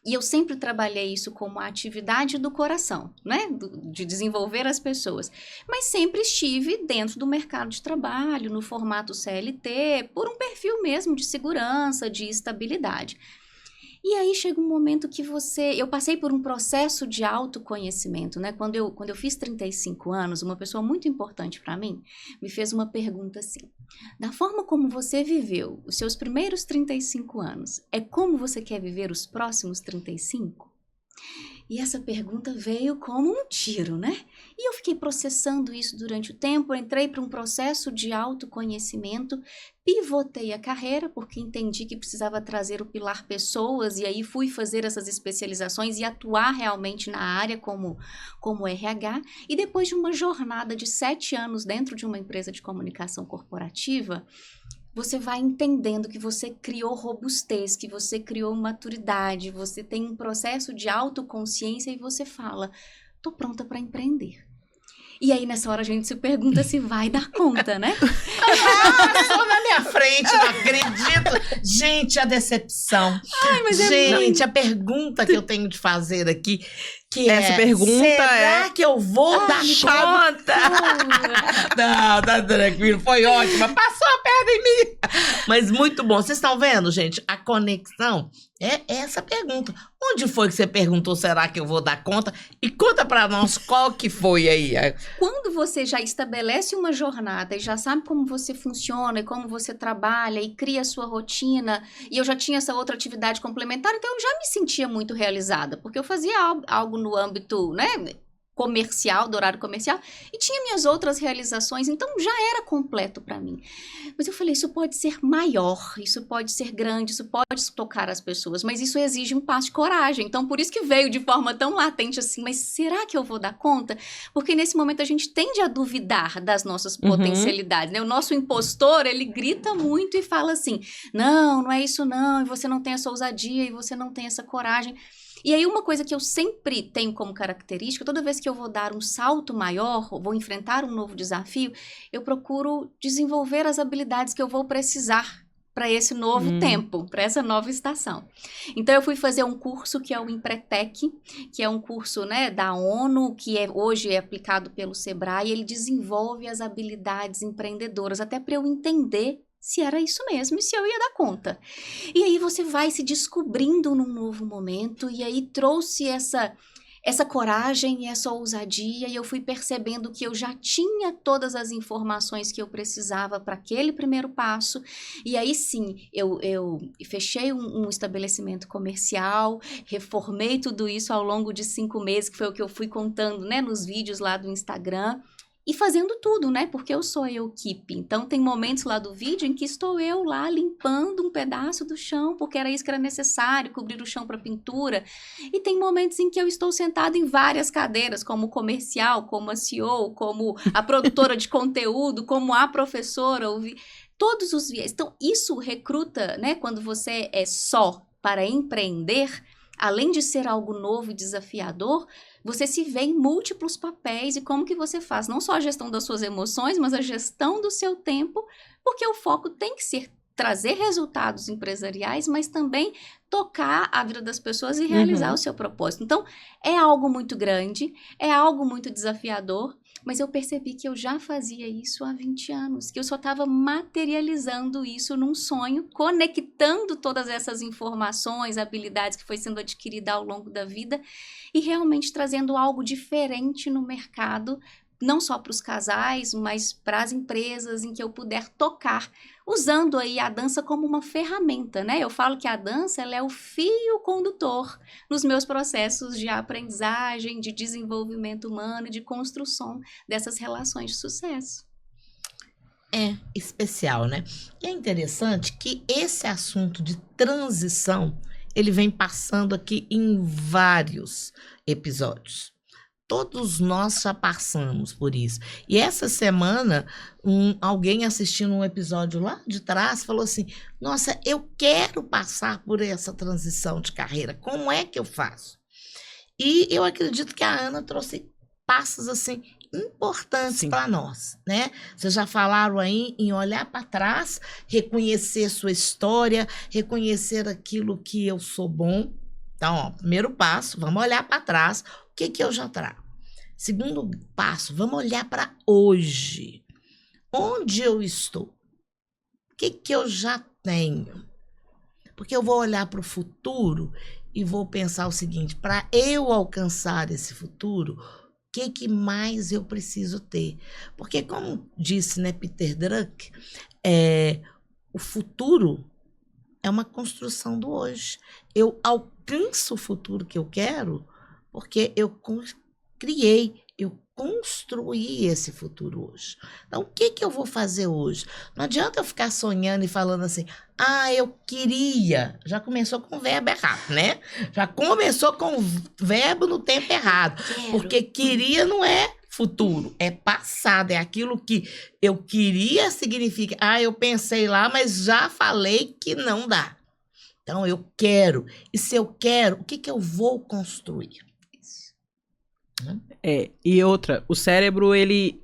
e eu sempre trabalhei isso como a atividade do coração, né? De desenvolver as pessoas. Mas sempre estive dentro do mercado de trabalho, no formato CLT, por um perfil mesmo de segurança, de estabilidade. E aí chega um momento que eu passei por um processo de autoconhecimento, né? Quando eu fiz 35 anos, uma pessoa muito importante para mim me fez uma pergunta assim: da forma como você viveu os seus primeiros 35 anos, é como você quer viver os próximos 35? E essa pergunta veio como um tiro, né? E eu fiquei processando isso durante o tempo, entrei para um processo de autoconhecimento, pivotei a carreira, porque entendi que precisava trazer o pilar pessoas, e aí fui fazer essas especializações e atuar realmente na área como RH. E depois de uma jornada de 7 anos dentro de uma empresa de comunicação corporativa, você vai entendendo que você criou robustez, que você criou maturidade, você tem um processo de autoconsciência e você fala: tô pronta para empreender. E aí, nessa hora, a gente se pergunta se vai dar conta, né? Só na minha frente, não acredito. Gente, a decepção. Ai, mas gente, a pergunta que eu tenho de fazer aqui, que Essa pergunta será que eu vou dar conta? Não, tá tranquilo, foi ótima. Passou a perna em mim. Mas muito bom. Vocês estão vendo, gente? A conexão é essa pergunta. Onde foi que você perguntou, será que eu vou dar conta? E conta pra nós qual que foi aí. Quando você já estabelece uma jornada e já sabe como você funciona e como você trabalha e cria a sua rotina, e eu já tinha essa outra atividade complementar, então eu já me sentia muito realizada, porque eu fazia algo no âmbito, né, comercial, do horário comercial, e tinha minhas outras realizações, então já era completo para mim. Mas eu falei, isso pode ser maior, isso pode ser grande, isso pode tocar as pessoas, mas isso exige um passo de coragem. Então, por isso que veio de forma tão latente assim, mas será que eu vou dar conta? Porque nesse momento a gente tende a duvidar das nossas potencialidades, né? O nosso impostor, ele grita muito e fala assim, não é isso não, e você não tem essa ousadia, e você não tem essa coragem. E aí uma coisa que eu sempre tenho como característica, toda vez que eu vou dar um salto maior, ou vou enfrentar um novo desafio, eu procuro desenvolver as habilidades que eu vou precisar para esse novo tempo, para essa nova estação. Então eu fui fazer um curso que é o Empretec, que é um curso, né, da ONU, que hoje é aplicado pelo Sebrae, ele desenvolve as habilidades empreendedoras, até para eu entender se era isso mesmo e se eu ia dar conta. E aí você vai se descobrindo num novo momento, e aí trouxe essa coragem, essa ousadia, e eu fui percebendo que eu já tinha todas as informações que eu precisava para aquele primeiro passo, e aí sim, eu fechei um estabelecimento comercial, reformei tudo isso ao longo de 5 meses, que foi o que eu fui contando, né, nos vídeos lá do Instagram, e fazendo tudo, né? Porque eu sou a equipe. Então, tem momentos lá do vídeo em que estou eu lá limpando um pedaço do chão, porque era isso que era necessário, cobrir o chão para pintura. E tem momentos em que eu estou sentada em várias cadeiras, como comercial, como a CEO, como a produtora de conteúdo, como a professora. Todos os viés. Então, isso recruta, né? Quando você é só para empreender, além de ser algo novo e desafiador, você se vê em múltiplos papéis e como que você faz não só a gestão das suas emoções, mas a gestão do seu tempo, porque o foco tem que ser trazer resultados empresariais, mas também tocar a vida das pessoas e realizar o seu propósito. Então, é algo muito grande, é algo muito desafiador, Mas eu percebi que eu já fazia isso há 20 anos, que eu só estava materializando isso num sonho, conectando todas essas informações, habilidades que foi sendo adquirida ao longo da vida e realmente trazendo algo diferente no mercado, não só para os casais, mas para as empresas em que eu puder tocar, usando aí a dança como uma ferramenta, né? Eu falo que a dança, ela é o fio condutor nos meus processos de aprendizagem, de desenvolvimento humano e de construção dessas relações de sucesso. É especial, né? E é interessante que esse assunto de transição, ele vem passando aqui em vários episódios. Todos nós já passamos por isso. E essa semana, alguém assistindo um episódio lá de trás falou assim, nossa, eu quero passar por essa transição de carreira. Como é que eu faço? E eu acredito que a Ana trouxe passos assim importantes para nós, né? Vocês já falaram aí em olhar para trás, reconhecer sua história, reconhecer aquilo que eu sou bom. Então, ó, primeiro passo, vamos olhar para trás. O que eu já trago? Segundo passo, vamos olhar para hoje. Onde eu estou? O que eu já tenho? Porque eu vou olhar para o futuro e vou pensar o seguinte, para eu alcançar esse futuro, o que mais eu preciso ter? Porque, como disse, né, Peter Drucker, o futuro é uma construção do hoje. Eu alcanço o futuro que eu quero porque eu criei, eu construí esse futuro hoje. Então, o que eu vou fazer hoje? Não adianta eu ficar sonhando e falando assim, eu queria. Já começou com o verbo errado, né? Já começou com o verbo no tempo errado. Quero. Porque queria não é futuro, é passado, é aquilo que eu queria significa, eu pensei lá, mas já falei que não dá. Então, eu quero. E se eu quero, o que eu vou construir? E outra, o cérebro, ele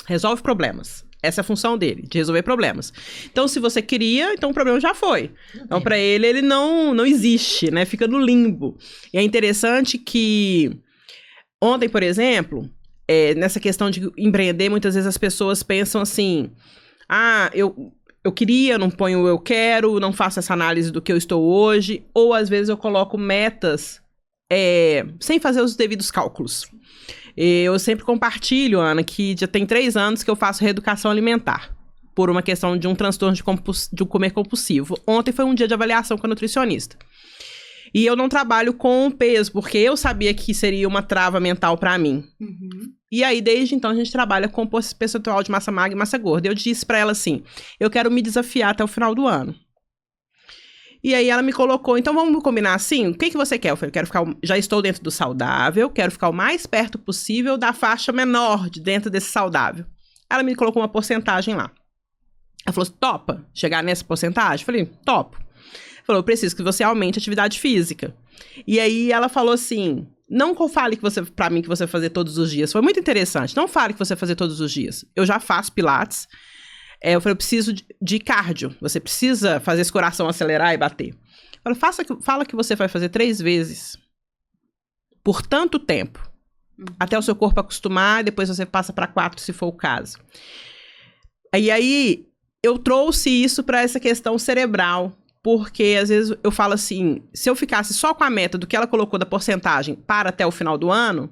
resolve problemas. Essa é a função dele, de resolver problemas. Então, se você queria, então o problema já foi. Então, para ele não existe, né? Fica no limbo. E é interessante que ontem, por exemplo, nessa questão de empreender, muitas vezes as pessoas pensam assim, eu queria, não ponho eu quero, não faço essa análise do que eu estou hoje, ou às vezes eu coloco metas sem fazer os devidos cálculos. Eu sempre compartilho, Ana, que já tem 3 anos que eu faço reeducação alimentar, por uma questão de um transtorno de comer compulsivo. Ontem foi um dia de avaliação com a nutricionista. E eu não trabalho com peso, porque eu sabia que seria uma trava mental para mim. Uhum. E aí, desde então, a gente trabalha com percentual de massa magra e massa gorda. Eu disse para ela assim, eu quero me desafiar até o final do ano. E aí ela me colocou, então vamos combinar assim? O que você quer? Eu falei, já estou dentro do saudável, quero ficar o mais perto possível da faixa menor de dentro desse saudável. Ela me colocou uma porcentagem lá. Ela falou, topa chegar nessa porcentagem? Eu falei, topo. Ela falou, eu preciso que você aumente a atividade física. E aí ela falou assim, não fale pra mim que você vai fazer todos os dias. Foi muito interessante, não fale que você vai fazer todos os dias. Eu já faço pilates. Eu falei, eu preciso de cardio. Você precisa fazer esse coração acelerar e bater. Eu falei, fala que você vai fazer 3 vezes. Por tanto tempo. Até o seu corpo acostumar, depois você passa para 4, se for o caso. E aí, eu trouxe isso para essa questão cerebral. Porque, às vezes, eu falo assim, se eu ficasse só com a meta do que ela colocou da porcentagem para até o final do ano,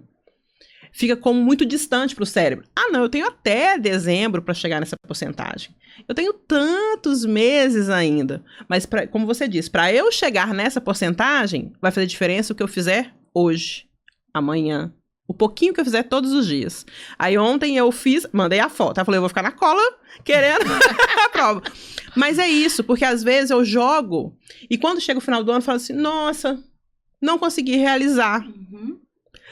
fica como muito distante para o cérebro. Não, eu tenho até dezembro para chegar nessa porcentagem. Eu tenho tantos meses ainda. Mas, como você disse, para eu chegar nessa porcentagem, vai fazer diferença o que eu fizer hoje, amanhã. O pouquinho que eu fizer todos os dias. Aí ontem eu mandei a foto. Eu falei, eu vou ficar na cola querendo a prova. Mas é isso, porque às vezes eu jogo e quando chega o final do ano eu falo assim, nossa, não consegui realizar. Uhum.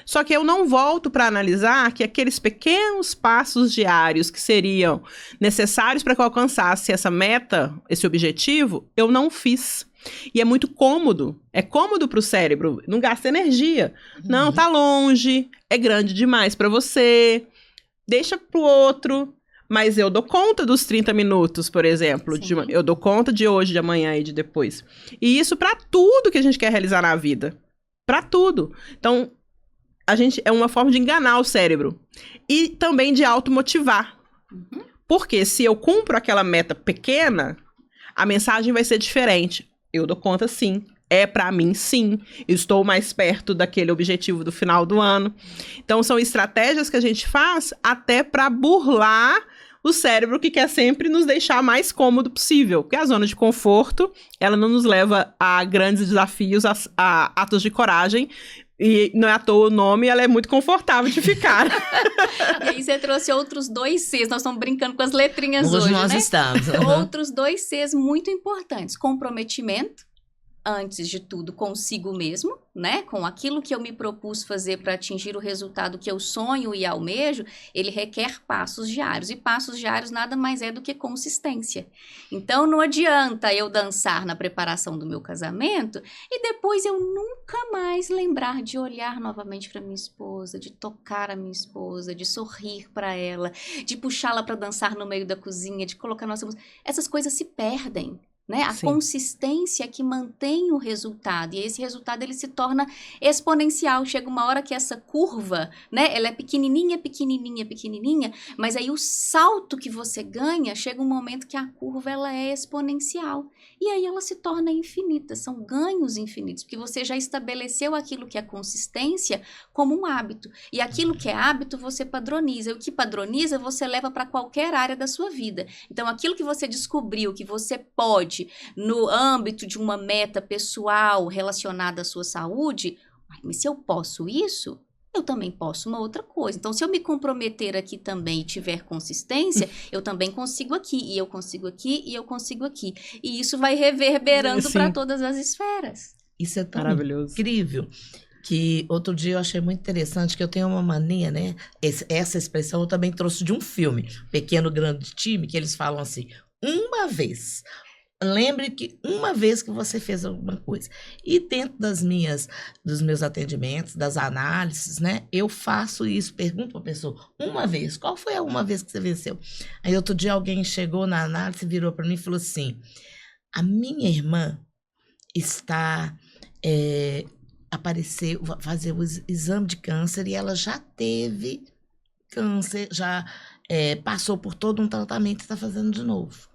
Só que eu não volto para analisar que aqueles pequenos passos diários que seriam necessários para que eu alcançasse essa meta, esse objetivo, eu não fiz. E é muito cômodo. É cômodo para o cérebro. Não gasta energia. Não, tá longe. É grande demais para você. Deixa pro outro. Mas eu dou conta dos 30 minutos, por exemplo. Eu dou conta de hoje, de amanhã e de depois. E isso para tudo que a gente quer realizar na vida. Para tudo. Então, é uma forma de enganar o cérebro. E também de automotivar. Porque se eu cumpro aquela meta pequena, a mensagem vai ser diferente. Eu dou conta, sim. É pra mim, sim. Estou mais perto daquele objetivo do final do ano. Então, são estratégias que a gente faz até pra burlar o cérebro, que quer sempre nos deixar mais cômodo possível. Porque a zona de conforto, ela não nos leva a grandes desafios, a atos de coragem. E não é à toa o nome, ela é muito confortável de ficar. E aí você trouxe outros 2 Cs, nós estamos brincando com as letrinhas Hoje hoje, nós né? estamos. Outros 2 Cs muito importantes. Comprometimento, antes de tudo, consigo mesmo, né? Com aquilo que eu me propus fazer para atingir o resultado que eu sonho e almejo, ele requer passos diários. E passos diários nada mais é do que consistência. Então, não adianta eu dançar na preparação do meu casamento e depois eu nunca mais lembrar de olhar novamente para minha esposa, de tocar a minha esposa, de sorrir para ela, de puxá-la para dançar no meio da cozinha, de colocar nossa música. Essas coisas se perdem. Né? A consistência que mantém o resultado, e esse resultado ele se torna exponencial. Chega uma hora que essa curva, né, ela é pequenininha, pequenininha, pequenininha, mas aí o salto que você ganha, chega um momento que a curva ela é exponencial, e aí ela se torna infinita, são ganhos infinitos, porque você já estabeleceu aquilo que é consistência como um hábito, e aquilo que é hábito você padroniza, e o que padroniza você leva para qualquer área da sua vida. Então aquilo que você descobriu que você pode no âmbito de uma meta pessoal relacionada à sua saúde, mas se eu posso isso, eu também posso uma outra coisa. Então, se eu me comprometer aqui também e tiver consistência, eu também consigo aqui, e eu consigo aqui, e eu consigo aqui. E isso vai reverberando para todas as esferas. Isso é tão maravilhoso, incrível, que outro dia eu achei muito interessante, que eu tenho uma mania, né? Essa expressão eu também trouxe de um filme, Pequeno Grande Time, que eles falam assim, uma vez... Lembre que uma vez que você fez alguma coisa. E dentro dos meus atendimentos, das análises, né? Eu faço isso, pergunto para a pessoa, uma vez, qual foi a uma vez que você venceu? Aí outro dia alguém chegou na análise, virou para mim e falou assim, a minha irmã está fazer o exame de câncer e ela já teve câncer, já passou por todo um tratamento e está fazendo de novo.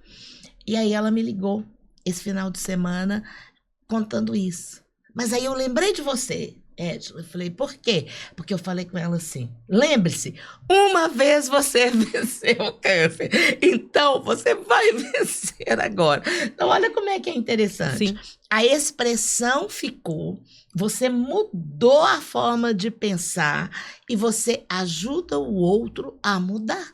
E aí ela me ligou esse final de semana contando isso. Mas aí eu lembrei de você, Edila. Eu falei, por quê? Porque eu falei com ela assim, lembre-se, uma vez você venceu o câncer, então você vai vencer agora. Então olha como é que é interessante. Sim. A expressão ficou, você mudou a forma de pensar e você ajuda o outro a mudar.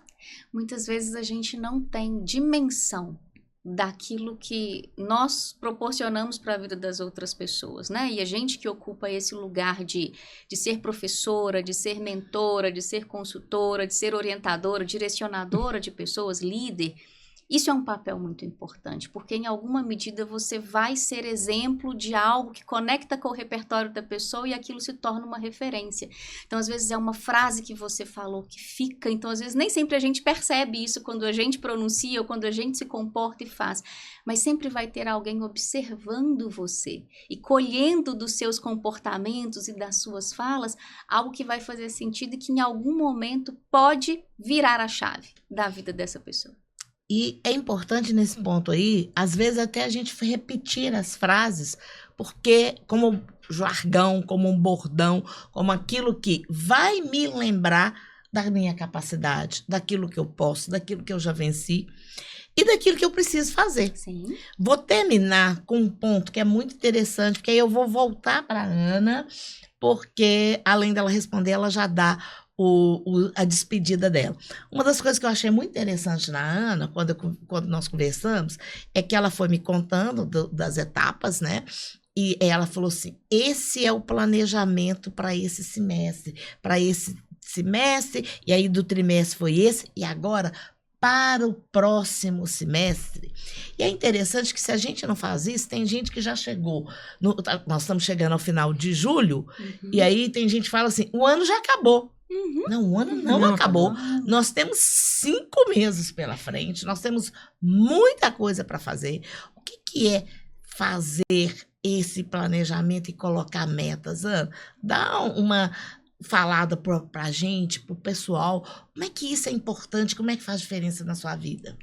Muitas vezes a gente não tem dimensão daquilo que nós proporcionamos para a vida das outras pessoas, né? E a gente que ocupa esse lugar de ser professora, de ser mentora, de ser consultora, de ser orientadora, direcionadora de pessoas, líder, isso é um papel muito importante, porque em alguma medida você vai ser exemplo de algo que conecta com o repertório da pessoa e aquilo se torna uma referência. Então, às vezes, é uma frase que você falou que fica, então, às vezes, nem sempre a gente percebe isso quando a gente pronuncia ou quando a gente se comporta e faz, mas sempre vai ter alguém observando você e colhendo dos seus comportamentos e das suas falas algo que vai fazer sentido e que em algum momento pode virar a chave da vida dessa pessoa. E é importante nesse ponto aí, às vezes até a gente repetir as frases, porque como jargão, como um bordão, como aquilo que vai me lembrar da minha capacidade, daquilo que eu posso, daquilo que eu já venci e daquilo que eu preciso fazer. Sim. Vou terminar com um ponto que é muito interessante, porque aí eu vou voltar para a Ana, porque além dela responder, ela já dá a despedida dela. Uma das coisas que eu achei muito interessante na Ana, quando nós conversamos, é que ela foi me contando das etapas, né? E ela falou assim, esse é o planejamento para esse semestre, e aí do trimestre foi esse, e agora para o próximo semestre. E é interessante que se a gente não faz isso, tem gente que já chegou, nós estamos chegando ao final de julho, e aí tem gente que fala assim, o ano já acabou. Não, o ano não acabou. Nós temos 5 meses pela frente, nós temos muita coisa para fazer. O que é fazer esse planejamento e colocar metas, Ana? falado pra gente, pro pessoal, como é que isso é importante, como é que faz diferença na sua vida?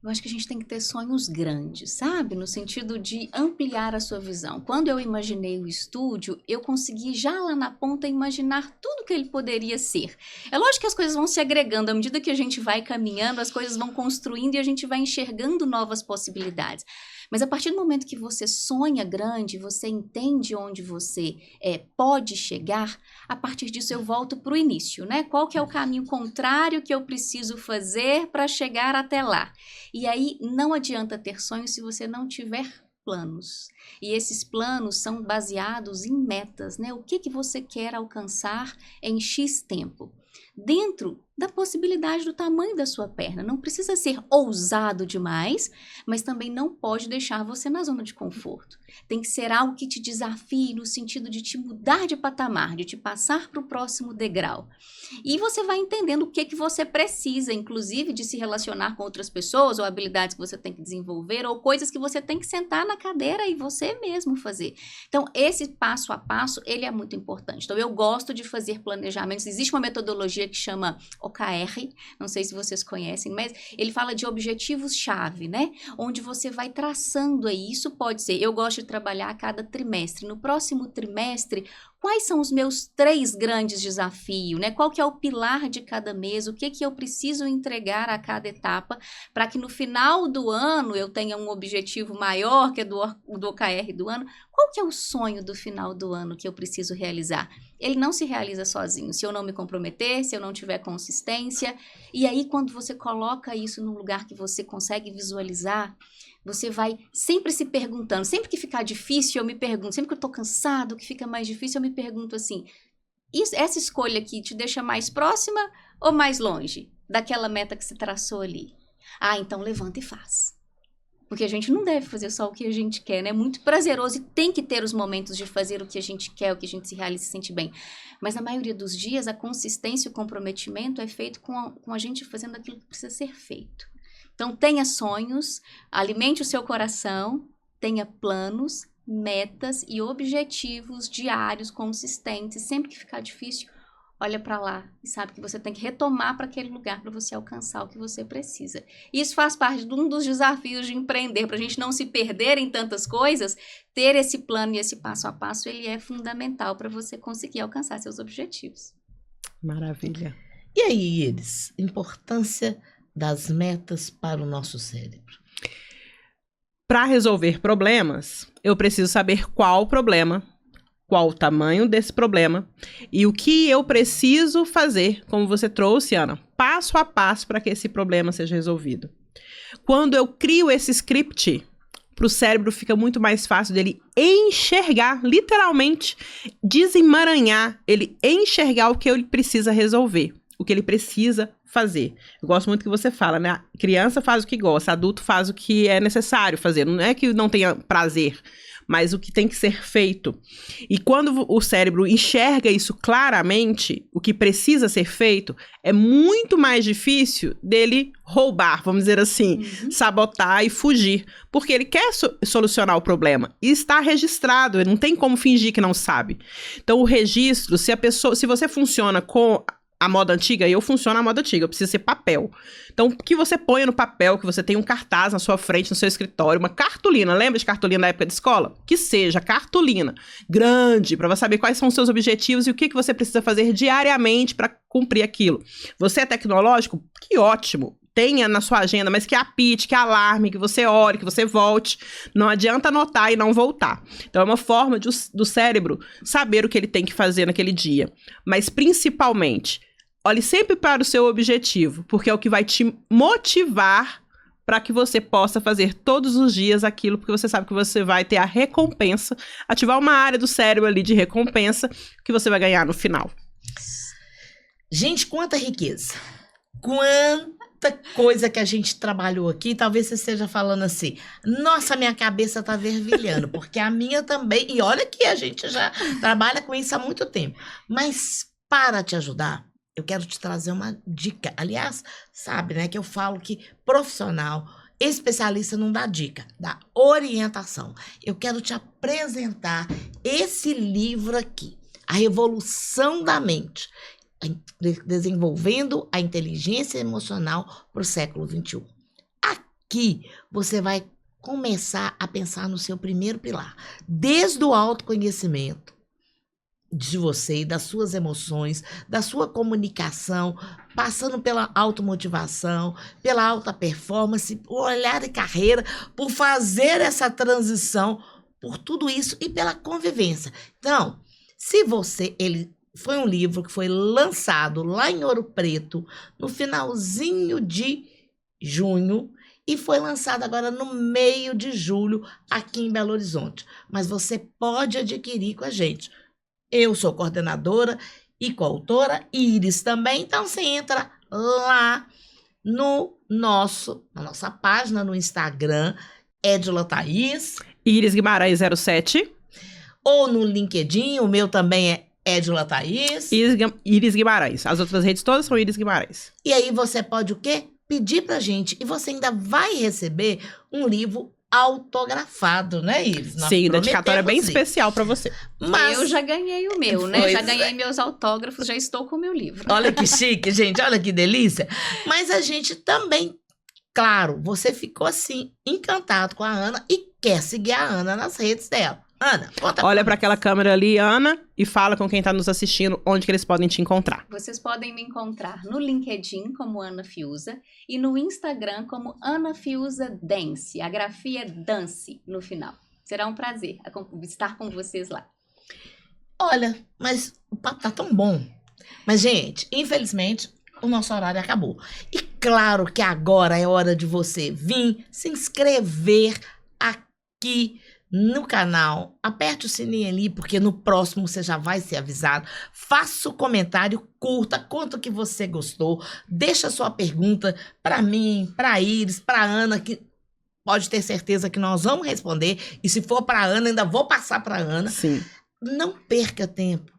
Eu acho que a gente tem que ter sonhos grandes, sabe? No sentido de ampliar a sua visão. Quando eu imaginei o estúdio, eu consegui já lá na ponta imaginar tudo que ele poderia ser. É lógico que as coisas vão se agregando, à medida que a gente vai caminhando, as coisas vão construindo e a gente vai enxergando novas possibilidades. Mas a partir do momento que você sonha grande, você entende onde você pode chegar, a partir disso eu volto para o início, né? Qual que é o caminho contrário que eu preciso fazer para chegar até lá? E aí não adianta ter sonhos se você não tiver planos. E esses planos são baseados em metas, né? O que você quer alcançar em X tempo? Dentro da possibilidade do tamanho da sua perna. Não precisa ser ousado demais, mas também não pode deixar você na zona de conforto. Tem que ser algo que te desafie no sentido de te mudar de patamar, de te passar para o próximo degrau. E você vai entendendo o que você precisa, inclusive de se relacionar com outras pessoas, ou habilidades que você tem que desenvolver, ou coisas que você tem que sentar na cadeira e você mesmo fazer. Então, esse passo a passo, ele é muito importante. Então, eu gosto de fazer planejamentos. Existe uma metodologia que chama OKR, não sei se vocês conhecem, mas ele fala de objetivos-chave, né? Onde você vai traçando aí, isso pode ser, eu gosto de trabalhar a cada trimestre. No próximo trimestre, quais são os meus 3 grandes desafios, né? Qual que é o pilar de cada mês? O que eu preciso entregar a cada etapa para que no final do ano eu tenha um objetivo maior que é do OKR do ano? Qual que é o sonho do final do ano que eu preciso realizar? Ele não se realiza sozinho, se eu não me comprometer, se eu não tiver consistência. E aí, quando você coloca isso num lugar que você consegue visualizar, você vai sempre se perguntando, sempre que ficar difícil eu me pergunto, sempre que eu tô cansado, que fica mais difícil, eu me pergunto assim, essa escolha aqui te deixa mais próxima ou mais longe daquela meta que se traçou ali? Ah, então levanta e faz. Porque a gente não deve fazer só o que a gente quer, né? É muito prazeroso e tem que ter os momentos de fazer o que a gente quer, o que a gente se realiza e se sente bem. Mas na maioria dos dias, a consistência e o comprometimento é feito com a gente fazendo aquilo que precisa ser feito. Então, tenha sonhos, alimente o seu coração, tenha planos, metas e objetivos diários, consistentes. Sempre que ficar difícil, olha para lá e sabe que você tem que retomar para aquele lugar para você alcançar o que você precisa. Isso faz parte de um dos desafios de empreender, para a gente não se perder em tantas coisas. Ter esse plano e esse passo a passo, ele é fundamental para você conseguir alcançar seus objetivos. Maravilha. E aí, Iris, importância das metas para o nosso cérebro? Para resolver problemas, eu preciso saber qual o problema, qual o tamanho desse problema e o que eu preciso fazer, como você trouxe, Ana, passo a passo para que esse problema seja resolvido. Quando eu crio esse script, para o cérebro fica muito mais fácil dele enxergar, literalmente, desemaranhar, ele enxergar o que ele precisa resolver, o que ele precisa fazer. Eu gosto muito que você fala, né? A criança faz o que gosta, adulto faz o que é necessário fazer. Não é que não tenha prazer, mas o que tem que ser feito. E quando o cérebro enxerga isso claramente, o que precisa ser feito, é muito mais difícil dele roubar, vamos dizer assim, sabotar e fugir, porque ele quer solucionar o problema e está registrado, ele não tem como fingir que não sabe. Então o registro, se você funciona com a moda antiga, eu funciono a moda antiga, eu preciso ser papel. Então, que você ponha no papel, que você tenha um cartaz na sua frente, no seu escritório, uma cartolina, lembra de cartolina da época de escola? Que seja cartolina grande, para você saber quais são os seus objetivos e o que você precisa fazer diariamente para cumprir aquilo. Você é tecnológico? Que ótimo! Tenha na sua agenda, mas que apite, que alarme, que você ore, que você volte. Não adianta anotar e não voltar. Então, é uma forma do cérebro saber o que ele tem que fazer naquele dia. Mas, principalmente, olhe sempre para o seu objetivo, porque é o que vai te motivar para que você possa fazer todos os dias aquilo, porque você sabe que você vai ter a recompensa, ativar uma área do cérebro ali de recompensa que você vai ganhar no final. Gente, quanta riqueza! Quanta coisa que a gente trabalhou aqui, talvez você esteja falando assim, nossa, minha cabeça tá fervilhando, porque a minha também, e olha que a gente já trabalha com isso há muito tempo, mas para te ajudar, eu quero te trazer uma dica. Aliás, sabe, né, que eu falo que profissional, especialista não dá dica, dá orientação. Eu quero te apresentar esse livro aqui, A revolução da mente, desenvolvendo a inteligência emocional para o século XXI. Aqui você vai começar a pensar no seu primeiro pilar, desde o autoconhecimento de você e das suas emoções, da sua comunicação, passando pela automotivação, pela alta performance, por olhar de carreira, por fazer essa transição, por tudo isso e pela convivência. Então, se você, ele foi um livro que foi lançado lá em Ouro Preto, no finalzinho de junho, e foi lançado agora no meio de julho, aqui em Belo Horizonte. Mas você pode adquirir com a gente. Eu sou coordenadora e coautora, Iris também, então você entra lá na nossa página no Instagram, Edila Thaís. Iris Guimarães 07. Ou no LinkedIn, o meu também é Edila Thaís. Iris Guimarães. As outras redes todas são Iris Guimarães. E aí você pode o quê? Pedir pra gente. E você ainda vai receber um livro autografado, né, Iris? Nós Sim, dedicatória bem prometemos isso. especial pra você. Mas Eu já ganhei o meu, né? Pois Já ganhei é. meus autógrafos, já estou com o meu livro. olha que chique, gente, olha que delícia. Mas a gente também, claro, você ficou assim, encantado com a Ana e quer seguir a Ana nas redes dela. Ana, conta Olha pra pra nós. aquela câmera ali, Ana, e fala com quem tá nos assistindo onde que eles podem te encontrar. Vocês podem me encontrar no LinkedIn como Ana Fiuza e no Instagram como Ana Fiuza Dance. A grafia é dance no final. Será um prazer estar com vocês lá. Olha, mas o papo tá tão bom. Mas, gente, infelizmente, o nosso horário acabou. E claro que agora é hora de você vir se inscrever aqui no canal. Aperte o sininho ali, porque no próximo você já vai ser avisado. Faça o comentário, curta, conta o que você gostou. Deixa a sua pergunta para mim, para Iris, para Ana, que pode ter certeza que nós vamos responder. E se for para Ana, ainda vou passar para Ana. Sim. Não perca tempo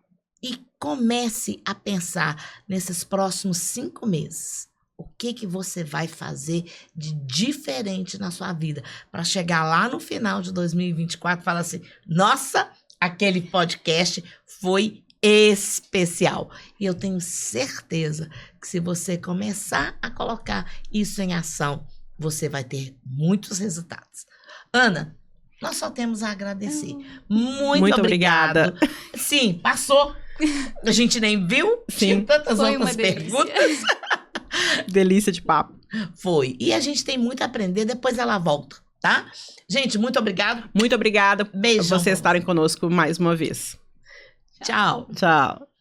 e comece a pensar nesses próximos 5 meses. O que você vai fazer de diferente na sua vida para chegar lá no final de 2024 e falar assim, nossa, aquele podcast foi especial. E eu tenho certeza que se você começar a colocar isso em ação, você vai ter muitos resultados. Ana, nós só temos a agradecer. Muito obrigada. Sim, passou. A gente nem viu. Sim. Tinha tantas Foi outras uma delícia. perguntas. Delícia de papo. Foi. E a gente tem muito a aprender, depois ela volta, tá? Gente, muito obrigado. Muito obrigada por Beijão. vocês estarem conosco mais uma vez. Tchau. Tchau.